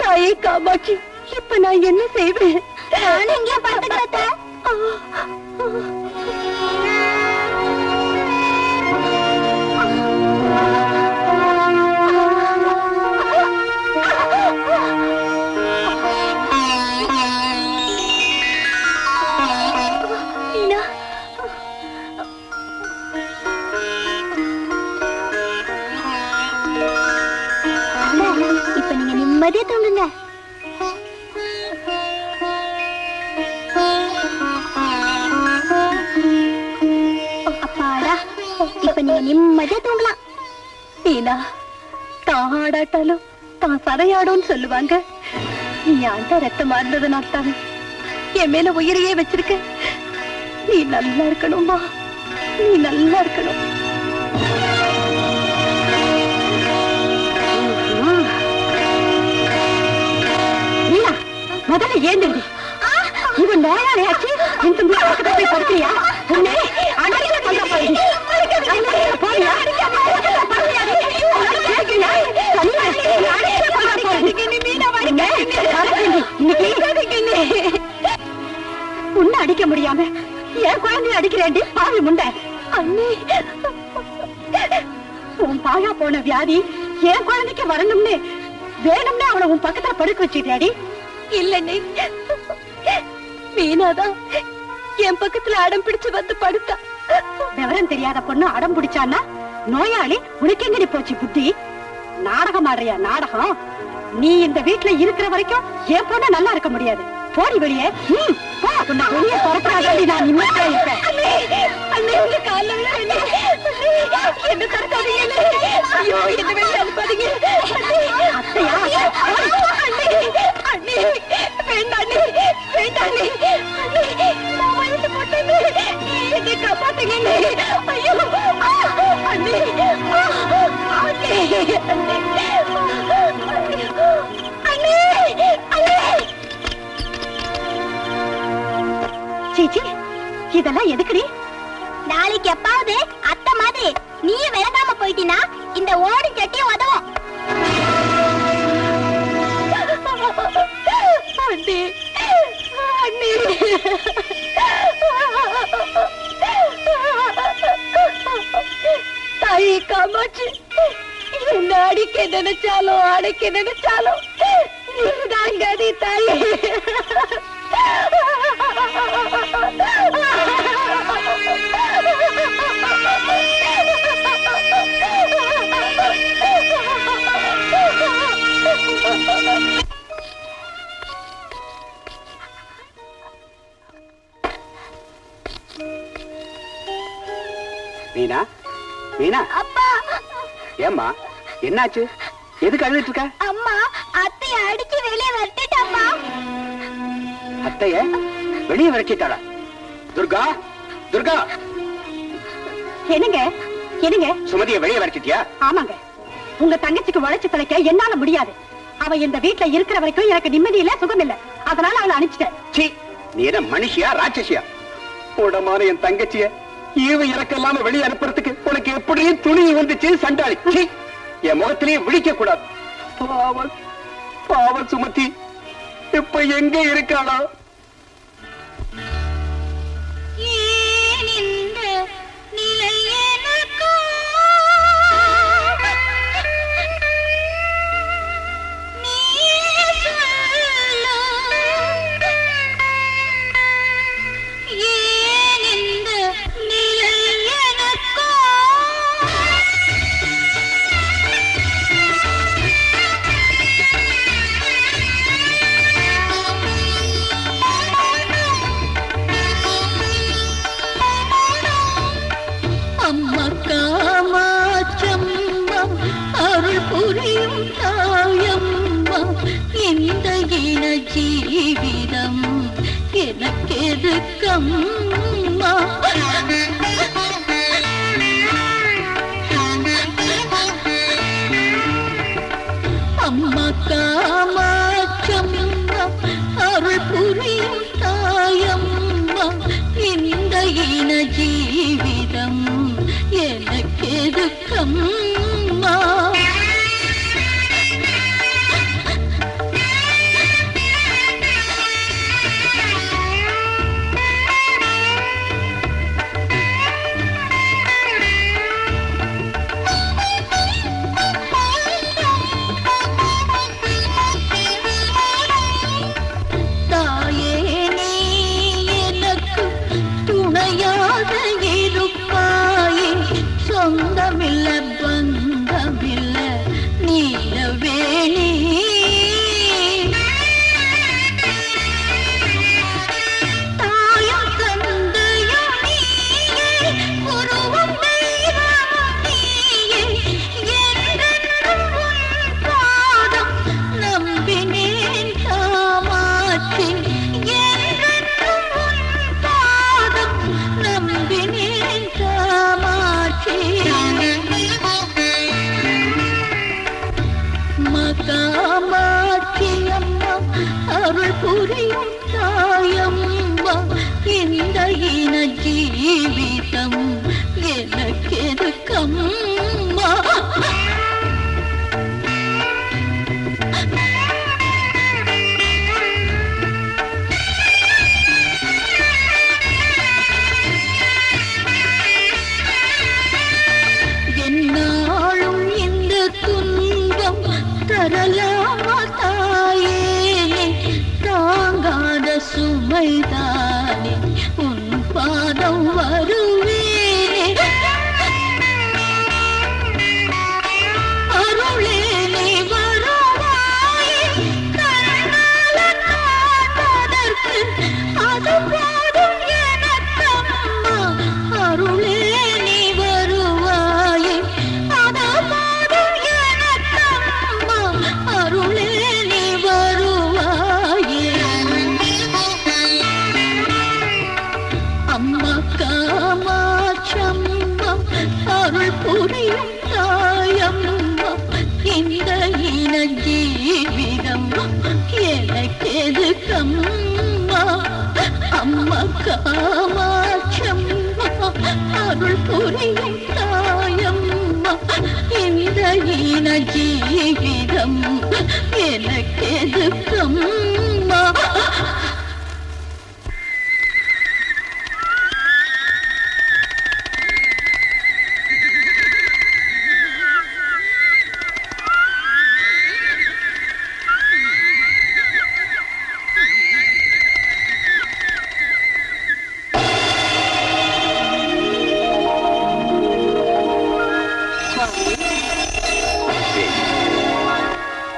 தாயே காமாட்சி, இப்ப நான் என்ன செய்வேன்? நானும் இங்கே படுத்துக்கிறேன். இப்ப நீங்க நிம்மதியா தூங்குங்க. அப்பாடா, இப்ப நீங்க நிம்மதியா தூங்கலாம். மீனா, தான் ஆடாட்டாலும் தான் சரையாடும் சொல்லுவாங்க. நீ அந்த ரத்தம் ஆடுறதுனால தானே என் மேல உயிரையே வச்சிருக்க. நீ நல்லா இருக்கணும்மா, நீ நல்லா இருக்கணும். முதல்ல ஏந்துடி. இவன் நோயாளியாச்சு, இந்த பக்கத்துல போய் படுக்கிறியா? உன்னை அடிக்க கொல்ல போறீங்க. போறியா? உன்னை அடிக்க முடியாம என் குழந்தைய அடிக்கிறேன்டி பாவி முண்டை. அண்ணே, உன் பாழா போன வியாதி என் குழந்தைக்கு வரணும்னு வேணும்னு அவனை உன் பக்கத்துல படுக்க வச்சிட்டியாடி. இல்லண்ணே, மீனாதான் என் பக்கத்துல அடம் பிடிச்சு வந்து படுத்தா. விவரம் தெரியாத பொண்ணு அடம் பிடிச்சான்னா நோயாளி உனக்கு எங்கடி போச்சு புத்தி? நாடகம் ஆடுறியா நாடகம்? நீ இந்த வீட்டுல இருக்கிற வரைக்கும் என் பொண்ணு நல்லா இருக்க முடியாது. போடி வெளியே. போ. உன்னை வெளியே துரத்துறாடி, நான் நிம்மதியா இருப்பேன். அண்ணே, உங்க கால்ல விழுறேன். என்ன தடுக்காதீங்க. ஐயோ, என்ன வெளியே அனுப்பாதீங்க. அத்தையா? அண்ணே, வேண்டாம் அண்ணே, வேண்டாம் அண்ணே. அண்ணே, நான் வயசு போட்டேன்னு என்னை காப்பாத்துங்க அண்ணே. ஐயோ, அண்ணே, அண்ணே, சீச்சி, இதெல்லாம் எதுக்குடி? நாளைக்கு எப்பாவது அத்தை மாதிரி நீயும் விளங்காம போயிட்டீனா இந்த ஓடி சட்டியும் உதவும். அண்ணே, அண்ணே, தாயி காமாட்சி, என்ன அடிக்க நினைச்சாலும் அடைக்க நினைச்சாலும் நீதான் கதி தாயே. மீனா, மீனா, அப்பா, ஏம்மா என்னாச்சு? எதுக்கு அழுதுட்டு இருக்க? அம்மா அத்தைய அடிச்சு வெளியே வரட்டிட்டாம்மா. அத்தைய வெளியே விரட்டிட்டாளா? துர்கா, துர்கா, என்னங்க என்னங்க? சுமதியை வெளியே விரட்டிட்டியா? ஆமாங்க, உங்க தங்கச்சிக்கு உழைச்சு தலைக்க என்னால முடியாது. அவ இந்த வீட்டுல இருக்கிற வரைக்கும் எனக்கு நிம்மதி இல்ல, சுகம் இல்ல. அதனால அவளை அனுப்பிச்சிட்டேன். சீ, நீ என்ன மனுஷியா ராட்சசியா? உடமான என் தங்கச்சிய ஈவு இறக்கலாம வெளியே அனுப்புறதுக்கு உனக்கு எப்படி துணி வந்துச்சு சண்டாளி? சீ, என் முகத்திலேயே விழிக்க கூடாது. பாவம், பாவம் சுமதி இப்ப எங்க இருக்காளா? ஜீவிதம் எனக்கெதுக்கம்மா? அம்மா காமாட்சம்மா, அருள் புரியும் தாயம்மா, இந்த இன ஜீவிதம் எனக்கெதுக்கம்மா? ஜீவிதம் எனக்கெதுக்கம்மா? என்னாலும் இந்த துன்பம் தரலாமா தாயே? தாங்காத சுமைதானே உன் பாதம் வருவேனே. ஜீவிதம் எனக்கெது கம்மா.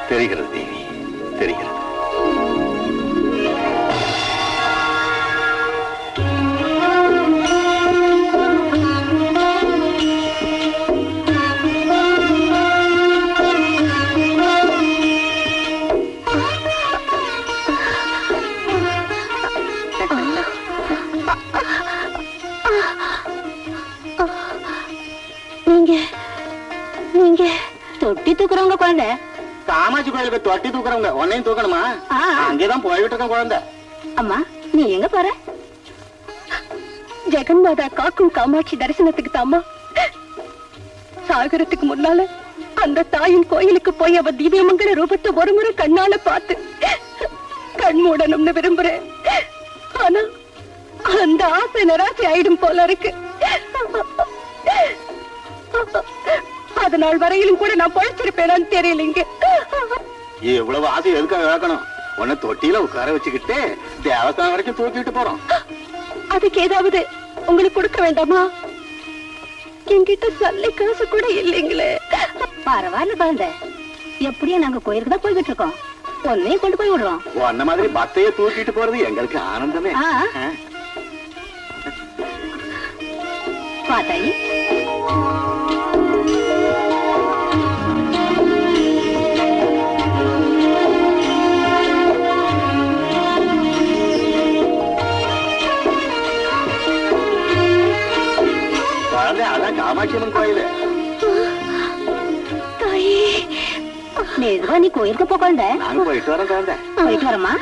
தெரிகிறது தேவி, தெரிகிறது. நீங்க தொட்டி தூக்குறவங்க குழந்தை? காமாட்சி கோயிலுக்கு தொட்டி தூக்குறவங்க உன்னையும் தூக்கணுமா? அங்கேதான் போய்கிட்டு இருக்க குழந்தை. அம்மா நீ எங்க போற? ஜெகன்மாதா காக்கும் காமாட்சி தரிசனத்துக்கு தாமா. சாகரத்துக்கு முன்னால அந்த தாயின் கோயிலுக்கு போய் அவ திவ்யமங்கல ரூபத்தை ஒரு முறை கண்ணால பார்த்து கண் மூடணும்னு விரும்புறேன். ஆனா அந்த ஆசை நிராசை ஆயிடும் போல இருக்கு. அதனால் வரையிலும் கூட நான் பொழைச்சிருப்பேனான்னு தெரியலீங்க. எவ்வளவு ஆசை எதுக்காக இழக்கணும்? உன்னை தொட்டியில உட்கார வச்சுக்கிட்டு தேவஸ்தானம் வரைக்கும் தூக்கிட்டு போறோம். அதுக்கு ஏதாவது உங்களுக்கு கொடுக்க வேண்டாமா? என்கிட்ட சல்லி காசு கூட இல்லைங்களே. பரவாயில்ல குழந்தை, எப்படியும் நாங்க கோயிலுக்கு தான் போய்கிட்டு இருக்கோம். ஒன்னையும் கொண்டு போய் விடுறோம். அந்த மாதிரி பத்தைய தூக்கிட்டு போறது எங்களுக்கு ஆனந்தமே. பாத்தாயி அதான் காமாட்சியம்மன் கோயிலு. மெதுவா நீ கோயிலுக்கு போ குழந்தை. நாங்க போயிட்டு வரோம் குழந்தை. போயிட்டு வரமா?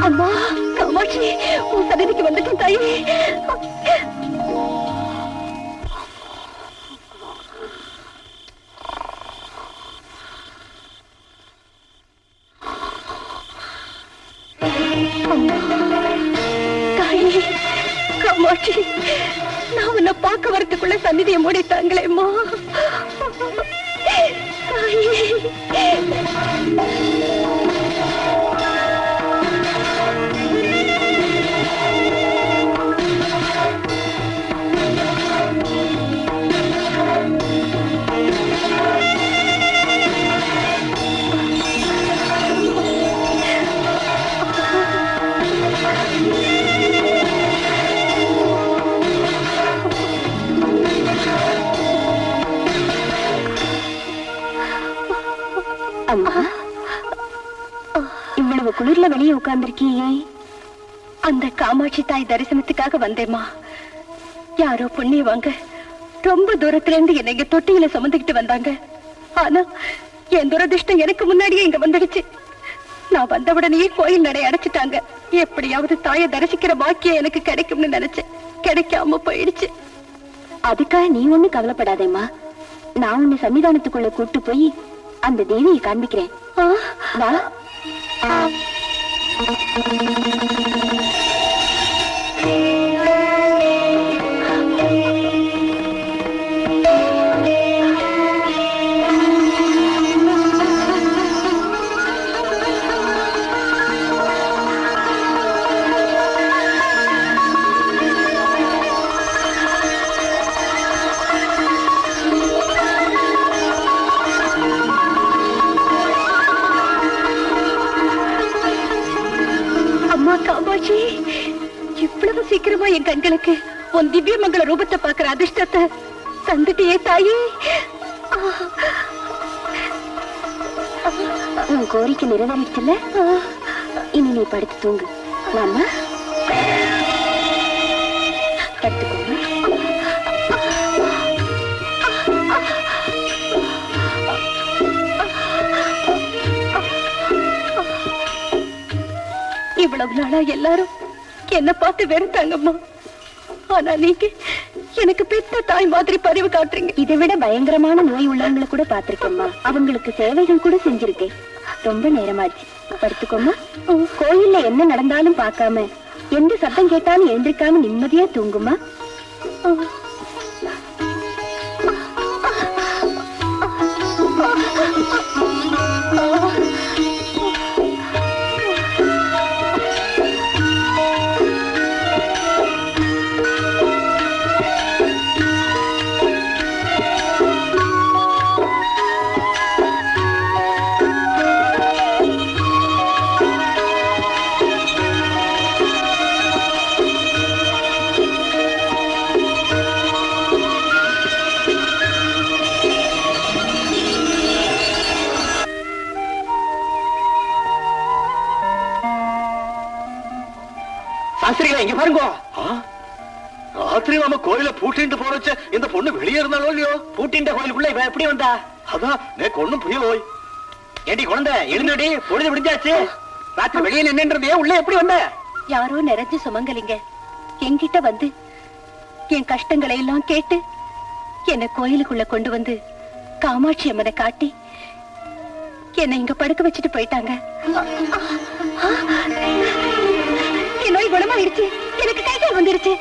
அம்மா காமாட்சி, உன் சன்னதிக்கு வந்துட்டேன் தாயே. காமாட்சி, நான் உன்னை பார்க்க வரதுக்குள்ள சந்நிதியை மூடிட்டாங்களேம்மா. அம்மா, இவ்வளவு குளிர்ல வெளியே உட்கார்ந்திருக்கீங்க. அந்த காமாட்சி தாய் தரிசனத்துக்காக வந்தேம்மா. யாரோ புண்ணியவாங்க ரொம்ப தூரத்துல இருந்து என்னை இங்க தொட்டியில சுமந்துக்கிட்டு வந்தாங்க. ஆனா என் துரதிர்ஷ்டம் எனக்கு முன்னாடியே இங்க வந்துடுச்சு. நான் வந்தவுடனேயே கோயில் நடை அடைச்சிட்டாங்க. எப்படியாவது தாயை தரிசிக்கிற பாக்கியம் எனக்கு கிடைக்கும்னு நினைச்சேன். கிடைக்காம போயிடுச்சு. அதுக்காக நீ ஒண்ணு கவலைப்படாதேம்மா. நான் உன்னை சன்னிதானத்துக்குள்ள கூட்டு போய் அந்த தேவியை காண்பிக்கிறேன். காமாட்சி, இவ்வளவு சீக்கிரமா என் கண்களுக்கு உன் திவ்யமங்கல ரூபத்தை பார்க்கிற அதிர்ஷ்டத்தை தந்துட்டியே தாயே. உன் கோரிக்கை நிறைவேறிச்சுல, இனி நீ படுத்து தூங்கு. மாமா படுத்துக்கோங்க. இவ்வளவு நாளா எல்லாரும் என்ன பார்த்து வெறுத்தாங்கம்மா. ஆனா நீங்க எனக்கு பெத்த தாய் மாதிரி பரிவு காட்டுறீங்க. இதை விட பயங்கரமான நோய் உள்ளவங்களை கூட பாத்திருக்கேம்மா. அவங்களுக்கு சேவைகள் கூட செஞ்சிருக்கேன். ரொம்ப நேரமாச்சு, படுத்துக்கோமா. கோயில்ல என்ன நடந்தாலும் பார்க்காம, எந்த சத்தம் கேட்டாலும் எழுந்திருக்காம நிம்மதியா தூங்குமா. சாஸ்திரிகளா, இங்க பாருங்க. ராத்திரி நாம கோயில பூட்டிட்டு போறச்ச இந்த பொண்ணு வெளியே இருந்தாலோ இல்லையோ? பூட்டின்ற கோயிலுக்குள்ள இவ எப்படி வந்தா? அதான் எனக்கு ஒண்ணும் புரியலோய். ஏடி குழந்தை, எழுந்தடி, பொழுது விடிஞ்சாச்சு. ராத்திரி வெளியே நின்னுன்றதே, உள்ள எப்படி வந்த? யாரோ நிறைஞ்சு சுமங்கலிங்க என்கிட்ட வந்து என் கஷ்டங்களை எல்லாம் கேட்டு என்னை கோயிலுக்குள்ள கொண்டு வந்து காமாட்சி அம்மனை காட்டி என்னை இங்க படுக்க வச்சுட்டு போயிட்டாங்க. என் நோய் குணமாயிடுச்சு. எனக்கு கை கால் வந்துருச்சு.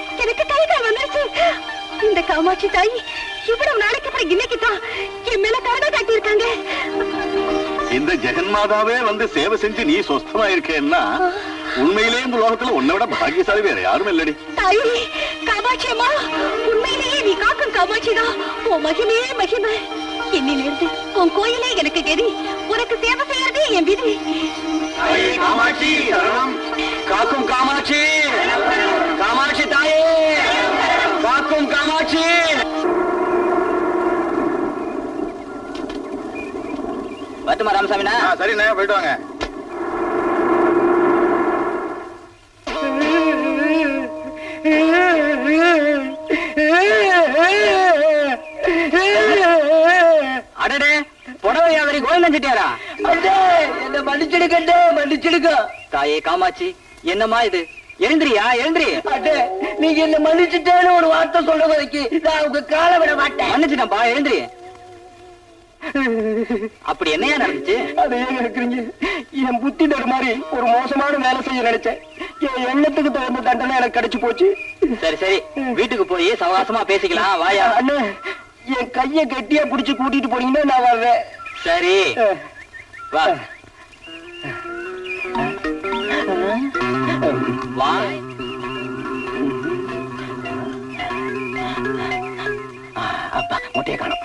இந்த காமாட்சி தாய் இவ்வளவு நாளைக்கு அப்புறம் இன்னைக்குதான் என் மேல கருணை காட்டியிருக்காங்க. இந்த ஜெகன்மாதாவே வந்து சேவை செஞ்சு நீ சொஸ்தமா இருக்கேன்னா உண்மையிலே இந்த உலகத்துல உன்னை விட பாக்கியசாலி வேற யாரும் இல்லடி. தாயே காமாட்சி அம்மா, உண்மையிலேயே நீ காக்கும் காமாட்சிதான். உன் மகிமையே மகிமை. என்னிலிருந்து உன் கோயிலே எனக்கு கெதி. உனக்கு சேவை செய்யறதே என் விதி. காமாட்சி காக்கும் காமாட்சி, காமாட்சி தாயே, காக்கும் காமாட்சி. வரட்டுமா ராமசாமினா? சரிண்ணே, போயிட்டு வாங்க. அடடே, புடவை வியாபாரி கோவிந்தன் செட்டியாரா? என்ன மன்னிச்சிடுக்கண்டே, மன்னிச்சிடுக்க. தாயே காமாட்சி, என்னம்மா இது? எழுந்திரியா, எழுந்திரி. அடே, நீங்க என்ன மன்னிச்சுட்டேன்னு ஒரு வார்த்தை சொல்ற வரைக்கும் நான் உங்க காலை விட மாட்டேன். மன்னிச்சுட்டேன்பா, எழுந்திரி. அப்படி என்னையா நடந்துச்சு? அதை ஏன் கேக்குறீங்க? என் புத்தி மாதிரி ஒரு மோசமான வேலை செய்ய நினைச்சேன். என் எண்ணத்துக்கு தகுந்த தண்டனை எனக்கு கிடைச்சு போச்சு. சரி சரி, வீட்டுக்கு போய் சவாசமா பேசிக்கலாம், வாயா. அண்ணே, என் கைய கட்டியா புடிச்சு கூட்டிட்டு போனீங்கன்னா நான் வர்றேன். சரி வா வா. அப்பா முட்டையை காணும்.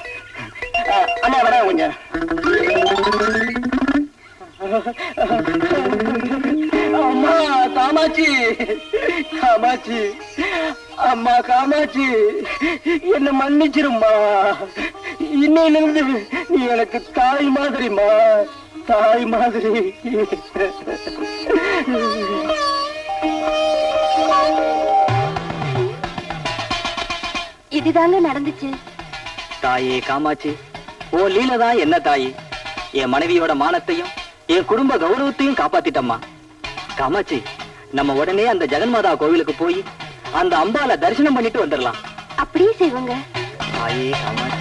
அண்ணா வர கொஞ்சம். அம்மா காமாட்சி, காமாட்சி, அம்மா காமாட்சி, என்ன மன்னிச்சிரும்மா. இன்னையிலிருந்து நீ எனக்கு தாய் மாதிரிமா, தாய் மாதிரி. இதுதாங்க நடந்துச்சு. தாயே காமாட்சி, ஓ லீலதான் என்ன தாயி. என் மனைவியோட மானத்தையும் என் குடும்ப கௌரவத்தையும் காப்பாத்திட்டம்மா. காமாட்சி, நம்ம உடனே அந்த ஜெகன்மாதா கோவிலுக்கு போய் அந்த அம்பால தரிசனம் பண்ணிட்டு வந்துடலாம். அப்படியே செய்வாங்க. தாயே காமாட்சி.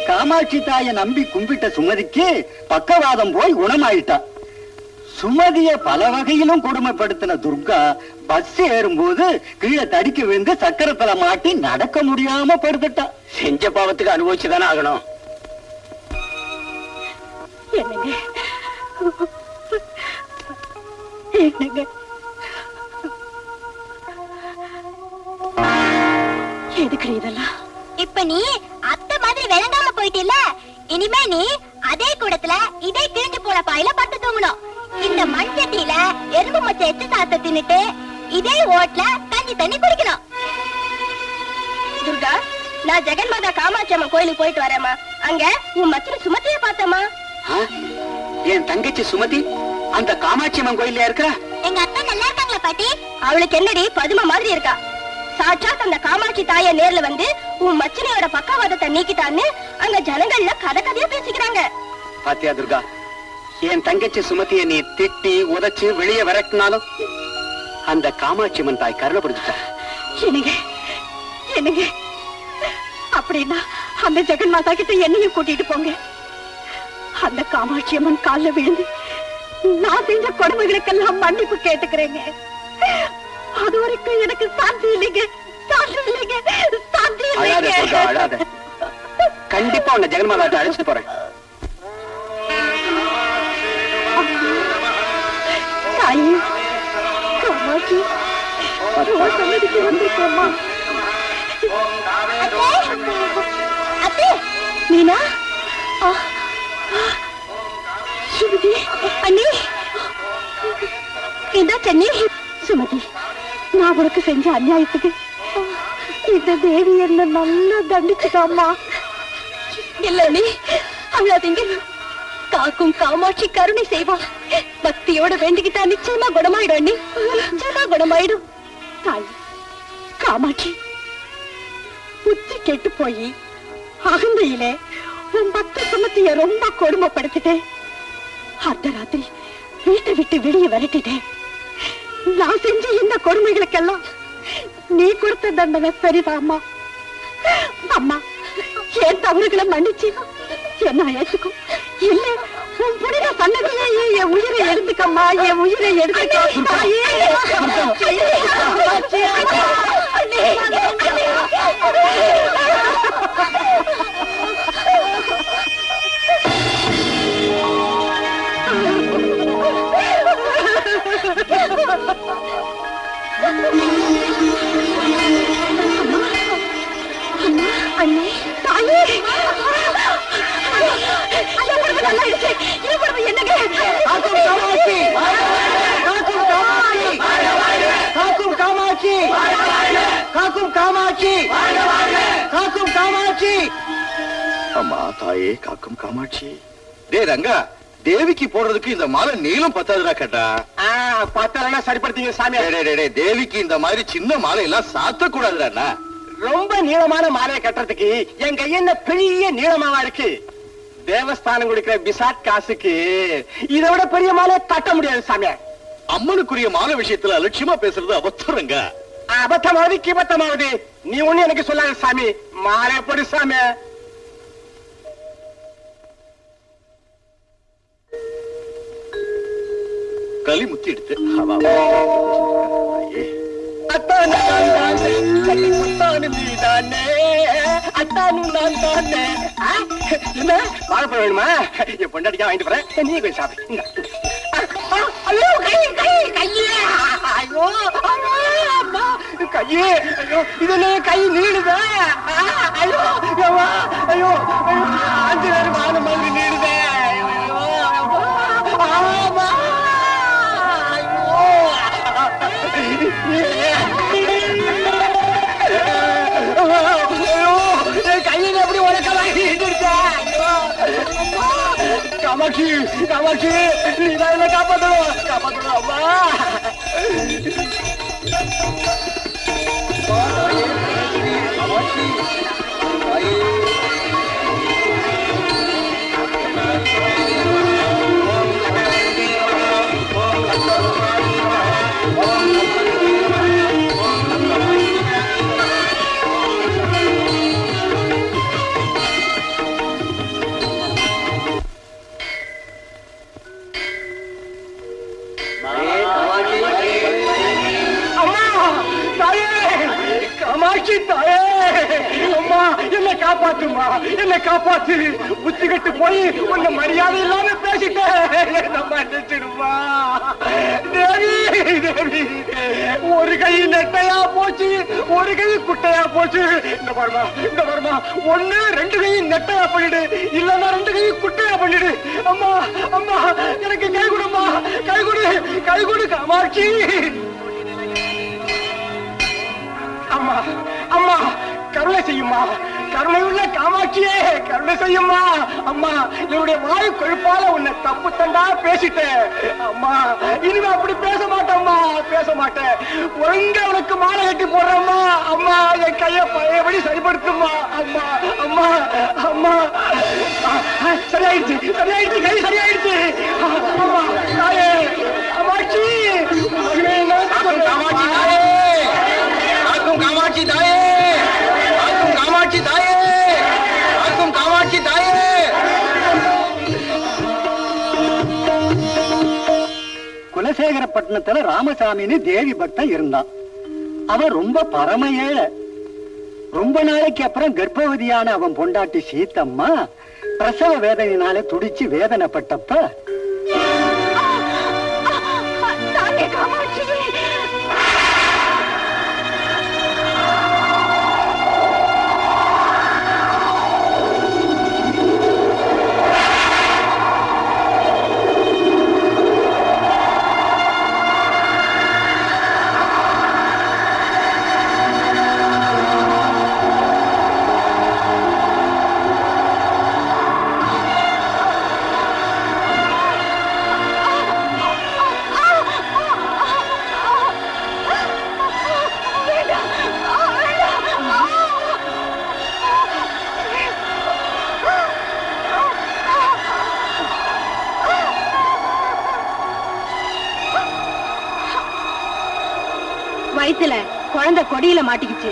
காமாட்சி தாயை நம்பி கும்பிட்ட சுமதிக்கு பக்கவாதம் போய் குணமாயிட்டா. சுமதிய பல வகையிலும் கொடுமைப்படுத்தின துர்கா பஸ் ஏறும்போது கீழே தடிக்க விழுந்து சக்கரத்துல மாட்டி நடக்க முடியாம படுத்துட்டா. செஞ்ச பாவத்துக்கு அனுபவிச்சுதானே ஆகணும். எதுக்கு இதெல்லாம்? இப்ப நீ அத்தை மாதிரி விளங்காம போயிட்டில்ல, இனிமே நீ அதே கூடத்துல இதே கிழிஞ்சு போன பாயில பட்டு தூங்கணும். இந்த மண் சட்டியில எறும்பு மச்ச எச்சு சாத்த தின்னுட்டு இதே ஓட்ல கஞ்சி தண்ணி குடிக்கணும். துர்கா, நான் ஜெகன்மாதா காமாட்சி அம்மன் கோயிலுக்கு போயிட்டு வரேம்மா. அங்க உன் மச்சன சுமதியை பார்த்தேம்மா. என் தங்கச்சி சுமதி அந்த காமாட்சி அம்மன் கோயில்ல இருக்கா? எங்க அத்தை நல்லா இருக்காங்களா பாட்டி? அவளுக்கு என்னடி பதுமை மாதிரி இருக்கா. சாட்சாத் அந்த காமாட்சி தாய நேர்ல வந்து உன் மச்சனையோட பக்கவாதத்தை நீக்கிட்டான்னு அங்க ஜனங்கள்ல கதை கதையா பேசிக்கிறாங்க. பாத்தியா துர்கா, என் தங்கச்சி சுமதியை நீ திட்டி உதைச்சு வெளியே விரட்டினாலும் அந்த காமாட்சி அம்மன் தாய் கருணப்படுத்திட்டா. என்னங்க அப்படின்னா அந்த ஜெகன் மாதா கிட்ட என்னையும் கூட்டிட்டு போங்க. அந்த காமாட்சி அம்மன் கால்ல விழுந்து நான் செஞ்ச கொடுமைகளுக்கெல்லாம் மன்னிப்பு கேட்டுக்கிறேங்க. அது வரைக்கும் எனக்கு சாந்தி இல்லைங்க. கண்டிப்பா உன்னை ஜெகன்மாதாட்ட அழைச்சிட்டு போறேன். காமாட்சி வந்திருக்கோம்மா. மீனா, சுமதி அண்ணி, இதான் சென்னி. சுமதி, நான் உனக்கு செஞ்ச அநியாயத்துக்கு இந்த தேவி என்ன நல்லா தண்டிச்சுட்டாமா. இல்ல நீ அவ்வளவுங்க. காக்கும் காமாட்சி கருணை செய்வா. பக்தியோட வேண்டிக்கிட்டா நிச்சயமா குணமாயிடும். நீ நிச்சயமா குணமாயிடும். தாய் காமாட்சி, புத்தி கெட்டு போய் அகந்தையிலே உன் பக்த சுமத்திய ரொம்ப கொடுமைப்படுத்திட்டேன். அர்த்தராத்திரி வீட்டை விட்டு வெளியே விரட்டிட்டேன். நான் செஞ்ச இந்த கொடுமைகளுக்கெல்லாம் நீ கொடுத்த தண்டனை சரிதாம்மா. அம்மா, என் தவறுகளை மன்னிச்சு என்ன ஏற்றுக்கும். இல்ல உன் புனித சன்னதியே என் உயிரை எடுத்துக்கம்மா. என் உயிரை எடுத்துக்க. அண்ணே, தாயே, என்னங்க காக்கும் காமாட்சி, காக்கும் காமாட்சி, காக்கும் காமாட்சி. அம்மா தாயே, காக்கும் காமாட்சி. டே ரங்கா, தேவிக்கு போடுறதுக்கு இந்த மாலை நீளம் பத்தாதுடா கேட்டா. பத்தலன்னா சரிப்படுத்தீங்க சாமி. தேவிக்கு இந்த மாதிரி சின்ன மாலை எல்லாம் சாத்த கூடாதுடா. ரொம்ப நீளமான மாலையை கட்டுறதுக்கு என் கையென்ன பெரிய நீளமாவா இருக்கு. தேவஸ்தானம் கொடுக்கிற பிசாட் காசுக்கு இதை விட பெரிய மாலை கட்ட முடியாது சாமி. அம்மனுக்குரிய மாலை விஷயத்துல அலட்சியமா பேசுறது அபத்தரங்க. அபத்தமாவது கிபத்தமாவது நீ ஒண்ணு எனக்கு சொல்லாத சாமி. மாலை போடு சாமி. களி முத்தி எடுத்து அத்தானு நீதானே, அத்தானு நான் தானே. என்ன வாழைப்பழம் வேணுமா? என் பொண்டாட்டிக்கா வாங்கிட்டு போறேன். நீ போய் சாப்பிடு. ஐயோ கை கை கையே, ஐயோ அம்மா கையே, ஐயோ இது கை நீடுதா? ஐயோ ஐயோ ஐயோ, 5 பேர் வான மாதிரி நீடுதே. ஆமா கையில் எப்படி காமாட்சி, காமாட்சி நீதான் என்ன காப்பாற்றணும், காப்பாற்றணும் அம்மா. காமாட்சி தாயே, அம்மா என்னை காப்பாத்துமா, என்னை காப்பாத்து. புத்தி கட்டு போய் உன்னை மரியாதை இல்லாம பேசிட்டேன், என்ன மன்னிச்சிடுமா தேவி. தேவி, ஒரு கை நெட்டையா போச்சு, ஒரு கை குட்டையா போச்சு. இந்த பாருமா, இந்த பாருமா, 1 2 கை நெட்டையா பண்ணிடு, இல்லன்னா 2 கை குட்டையா பண்ணிடு. அம்மா அம்மா எனக்கு கை கொடுமா, கை கொடு, கை கொடு காமாட்சி. அம்மா அம்மா கருணை செய்யுமா, கருணை உள்ள காமாட்சியே கருணை செய்யுமா. அம்மா என்னுடைய வாயு கொழுப்பால உன்னை தப்பு தண்டா பேசிட்டேன். அம்மா இனிமே அப்படி பேச மாட்டேம்மா, பேச மாட்டேன். ஒழுங்கா உனக்கு மாலை கட்டி போடுறம்மா. அம்மா என் கையை பழையபடி சரிப்படுத்துமா. அம்மா அம்மா அம்மா சரியாயிடுச்சு, சரியாயிடுச்சு, கை சரியாயிடுச்சு. அம்மா தாயே காமாட்சி, காமாட்சி தாயே, காமாட்சி தாயே, காமாட்சி தாயே, காமாட்சி தாயே. குலசேகரப்பட்டினத்துல ராமசாமின்னு தேவி பக்தன் இருந்தான். அவன் ரொம்ப பரம ஏழை. ரொம்ப நாளைக்கு அப்புறம் கர்ப்பவதியான அவன் பொண்டாட்டி சீத்தம்மா பிரசவ வேதனையினால துடிச்சு வேதனைப்பட்டப்ப வயித்துல குழந்தை கொடியில மாட்டிக்கிச்சு.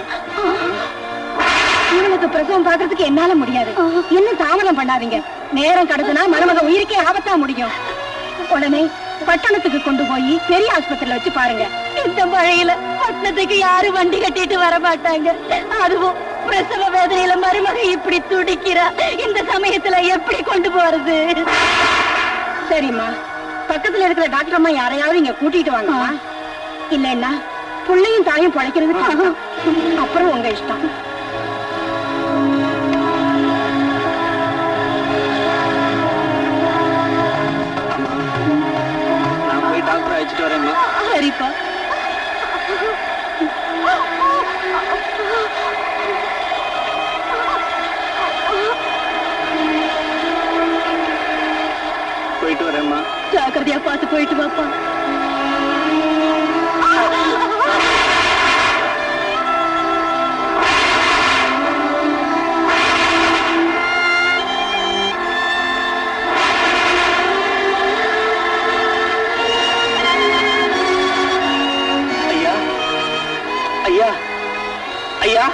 இவனுக்கு பிரசவம் பாக்குறதுக்கு என்னால முடியாது. இன்னும் தாமதம் பண்ணாதீங்க. நேரம் கடந்துனா மருமக உயிருக்கே ஆபத்தா முடியும். உடனே பட்டணத்துக்கு கொண்டு போய் பெரிய ஆஸ்பத்திரியில வச்சு பாருங்க. இந்த மழையில பட்டணத்துக்கு யாரும் வண்டி கட்டிட்டு வர மாட்டாங்க. அதுவும் பிரசவ வேதனையில மருமக இப்படி துடிக்கிறா. இந்த சமயத்துல எப்படி கொண்டு போறது? சரிம்மா, பக்கத்துல இருக்கிற டாக்டர் அம்மா யாரையாவது இங்க கூட்டிட்டு வாங்க. இல்லன்னா புள்ளையும் தாயும் பழைக்கிறதுக்கு அப்புறம் உங்க இஷ்டம். நான் போய் டாக்டர் அழைச்சிட்டு வரேம்மா. சரிப்பா. போயிட்டு வரேம்மா. ஜாக்கிரதையா பார்த்து போயிட்டு வாப்பா. ஐயா ஐயா,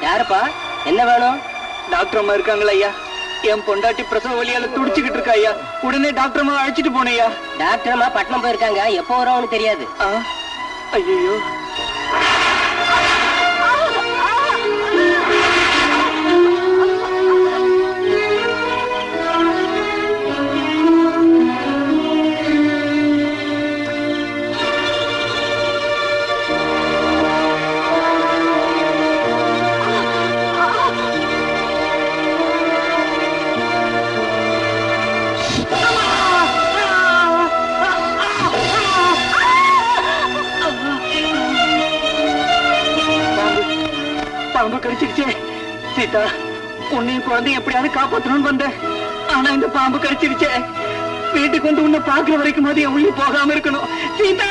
யாருப்பா, என்ன வேணும்? டாக்டர் அம்மா இருக்காங்களா ஐயா? என் பொண்டாட்டி பிரசவ வலியால துடிச்சுக்கிட்டு இருக்கா ஐயா. உடனே டாக்டர் அம்மா அழைச்சிட்டு போனையா. டாக்டர் அம்மா பட்டணம் போயிருக்காங்க, எப்போ வரும்னு தெரியாது. ஐயோ, பாம்பு கடிச்சிருச்சே. சீதா, உன்னையும் குழந்தையும் எப்படியாவது காப்பாற்றணும்னு வந்தேன். ஆனா இந்த பாம்பு கடிச்சிருச்சே. வீட்டுக்கு வந்து உன்னை பாக்குற வரைக்கும் அது என் உயிர் போகாம இருக்கணும். சீதா,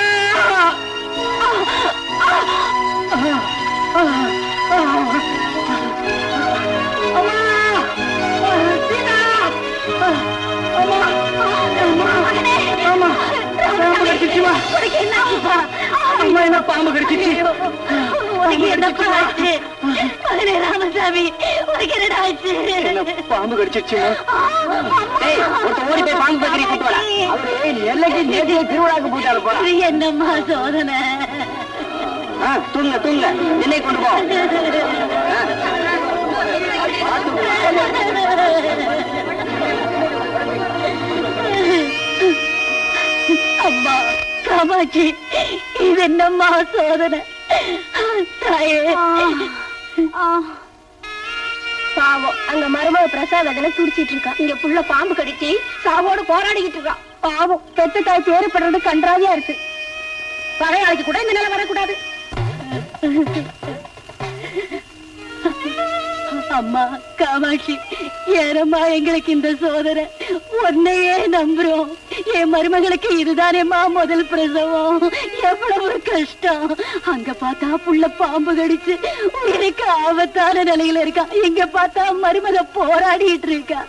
பாம்பு கடிச்சிருச்சு. ராமசாமி, பாம்பு கடிச்சிருச்சுமா. ஓடி போய் பாம்பு பக்கரி கூட்டு வரா. அவரு நெல்லைக்கு நேற்றைய திருவிழாக்கு போட்டாரு போல. என்னம்மா சோதனை? தூங்க தூங்க, நெல்லை கொண்டு போ. அம்மா காமாட்சி, இது என்னம்மா சோதனை? தாயே, பாவம் அங்க மருமக பிரசாதத்துல துடிச்சிட்டு இருக்கா. இங்க புள்ள பாம்பு கடிச்சு சாவோடு போராடிக்கிட்டு இருக்கா. பாவம் பெத்த தாய் பேருப்படுறது கன்றாவியா இருக்கு. பகையாளிக்கு கூட இந்த நிலை வரக்கூடாது. அம்மா காமாட்சி, ஏனம்மா எங்களுக்கு இந்த சோதனை? உன்னையே நம்புறோம். என் மருமகளுக்கு இதுதானேம்மா முதல் பிரசவம். எவ்வளவு கஷ்டம். அங்க பார்த்தா புள்ள பாம்பு கடிச்சு உயிருக்கு ஆபத்தான நிலையில இருக்கா. இங்க பார்த்தா மருமக போராடிட்டு இருக்கா.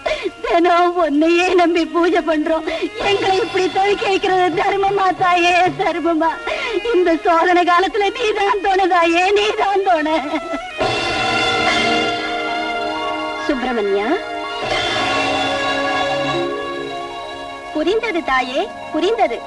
தினம் உன்னையே நம்பி பூஜை பண்றோம். எங்களை இப்படி தவிக்க வைக்கிறது தர்மமா தாயே, தர்மமா? இந்த சோதனை காலத்துல நீதான் தோணுதாயே, நீதான் தோண. சுப்பிரமணியா, புரிந்தது தாயே, புரிந்தது.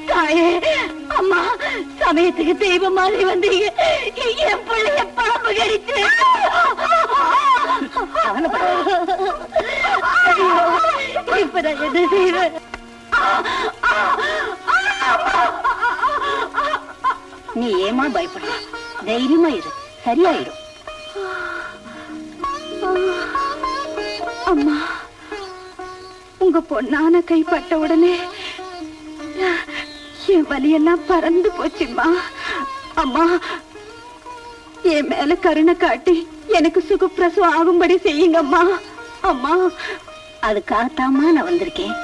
தாயே, அம்மா, சமயத்துக்கு தெய்வம் மாதிரி வந்தீங்க. என் பிள்ளைய பாம்பு கடிச்சு. இப்பதான் என்ன செய்வேன்? நீ ஏமா பயப்பட? தைரியமா இரு, சரியாயிடும். அம்மா, உங்க பொண்ணான கைப்பட்ட உடனே என் வலியெல்லாம் பறந்து போச்சுமா. அம்மா, என் மேல கருணை காட்டி எனக்கு சுகப்பிரசவம் ஆகும்படி செய்யுங்கம்மா. அம்மா, அதுக்காகத்தாம்மா நான் வந்திருக்கேன்.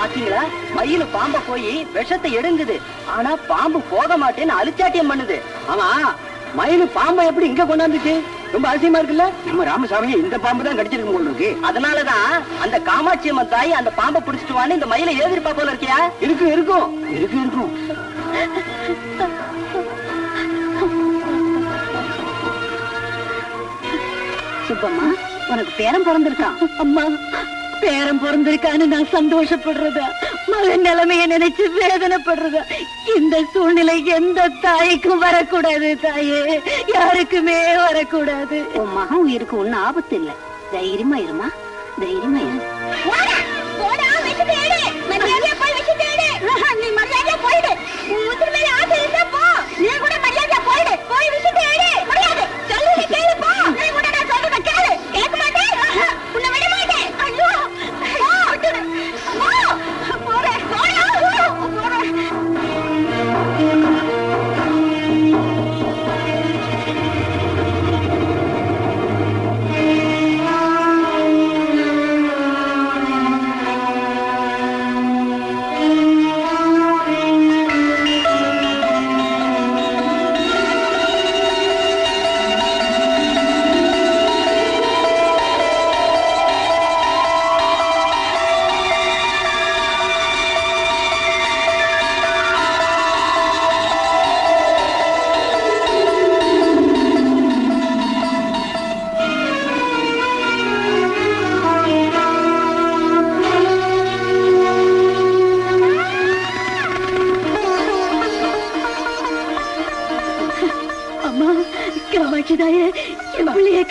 பாத்தீங்களா, மயில பாம்ப போய் விஷத்தை எடுங்குது. ஆனா பாம்பு போக மாட்டேன்னு அலிச்சாட்டியம் பண்ணுது. ஆமா, மயிலு பாம்பை எப்படி இங்க கொண்டாந்துச்சு? ரொம்ப அதிசயமா இருக்குல்ல. நம்ம ராமசாமியை இந்த பாம்பு தான் கடிச்சிருக்கும் போல இருக்கு. அதனாலதான் அந்த காமாட்சி அம்மன் தாய் அந்த பாம்பை பிடிச்சிட்டு வான்னு இந்த மயிலை ஏதிர்ப்பா போல இருக்கியா? இருக்கும் இருக்கும் இருக்கும் இருக்கும். சுப்பம்மா, உனக்கு பேரன் பிறந்திருக்கான். அம்மா, பேரன் பிறந்திருக்கான்னு நான் சந்தோஷப்படுறதா, மகன் நிலைமைய நினைச்சு வேதனைப்படுறதா? இந்த சூழ்நிலை எந்த தாய்க்கும் வரக்கூடாது தாயே, யாருக்குமே வரக்கூடாது. உன் மகன் உயிருக்கு ஒன்னும் ஆபத்து இல்லை. தைரியமா இருமா, தைரியமா இரு. நீ மரியாதையா போயிடு. உன் மேல ஆசை இருந்தா போ. நீ கூட மரியாதையா போயிடு. போய் விஷயத்தை எடு. முடியாது. சொல்லி கேளு போ. நீ கூட நான் சொல்றத கேளு. கேட்க மாட்டேன். உன்னை விட மாட்டேன். ஐயோ. போறேன். போறேன்.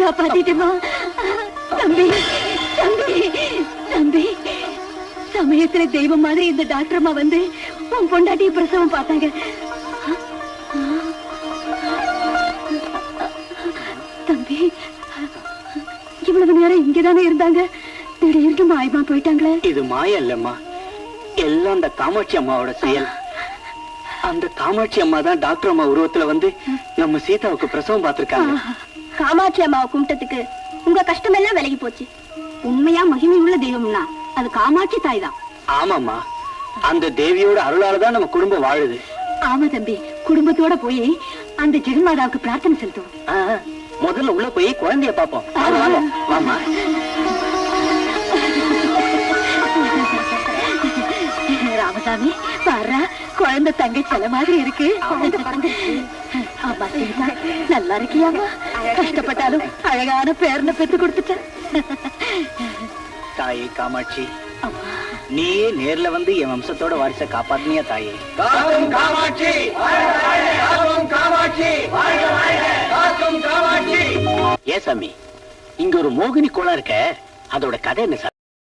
காப்பாத்திட்டுமா தம்பி தம்பி தம்பி சமயத்துல தெய்வம் மாதிரி இந்த டாக்டர் அம்மா வந்து உன் பொண்டாட்டிய பிரசவம் பார்த்தாங்க. தம்பி இவ்வளவு நேரம் இங்கதானே இருந்தாங்க, திடீர்னு மாயமா போயிட்டாங்களே. இது மாய இல்லம்மா, எல்லாம் அந்த காமாட்சி அம்மாவோட செயல். அந்த காமாட்சி அம்மா தான் டாக்டர் அம்மா உருவத்துல வந்து நம்ம சீதாவுக்கு பிரசவம் பார்த்திருக்காங்க. காமாட்சி அம்மாவை கும்பிட்டதுக்கு உங்க கஷ்டம் எல்லாம் விலகி போச்சு. உண்மையா மகிமை உள்ள தெய்வம்னா அது காமாட்சி தாய் தான். ஆமாம்மா, அந்த தேவியோட அருளாலதான் நம்ம குடும்பம் வாழுது. ஆமா தம்பி, குடும்பத்தோட போய் அந்த ஜெகன்மாதாவுக்கு பிரார்த்தனை செலுத்துவோம். முதல்ல உள்ள போய் குழந்தைய பாப்போம். வாமா. ராமசாமி பாரு, குழந்தை தங்கை செல மாதிரி இருக்கு. குழந்தை பிறந்திருக்கு. ஆமா சீதா, நல்லா இருக்கியாமா? கஷ்டப்பட்டாலும் அழகான பேரனை பெத்து கொடுத்துட்டேன். தாயே காமாட்சி, நீயே நேர்ல வந்து என் வம்சத்தோட வாரிச காப்பாத்தினியா தாயே? ஏ சாமி, இங்க ஒரு மோகினி கோலம் இருக்க, அதோட கதை என்ன சாமி?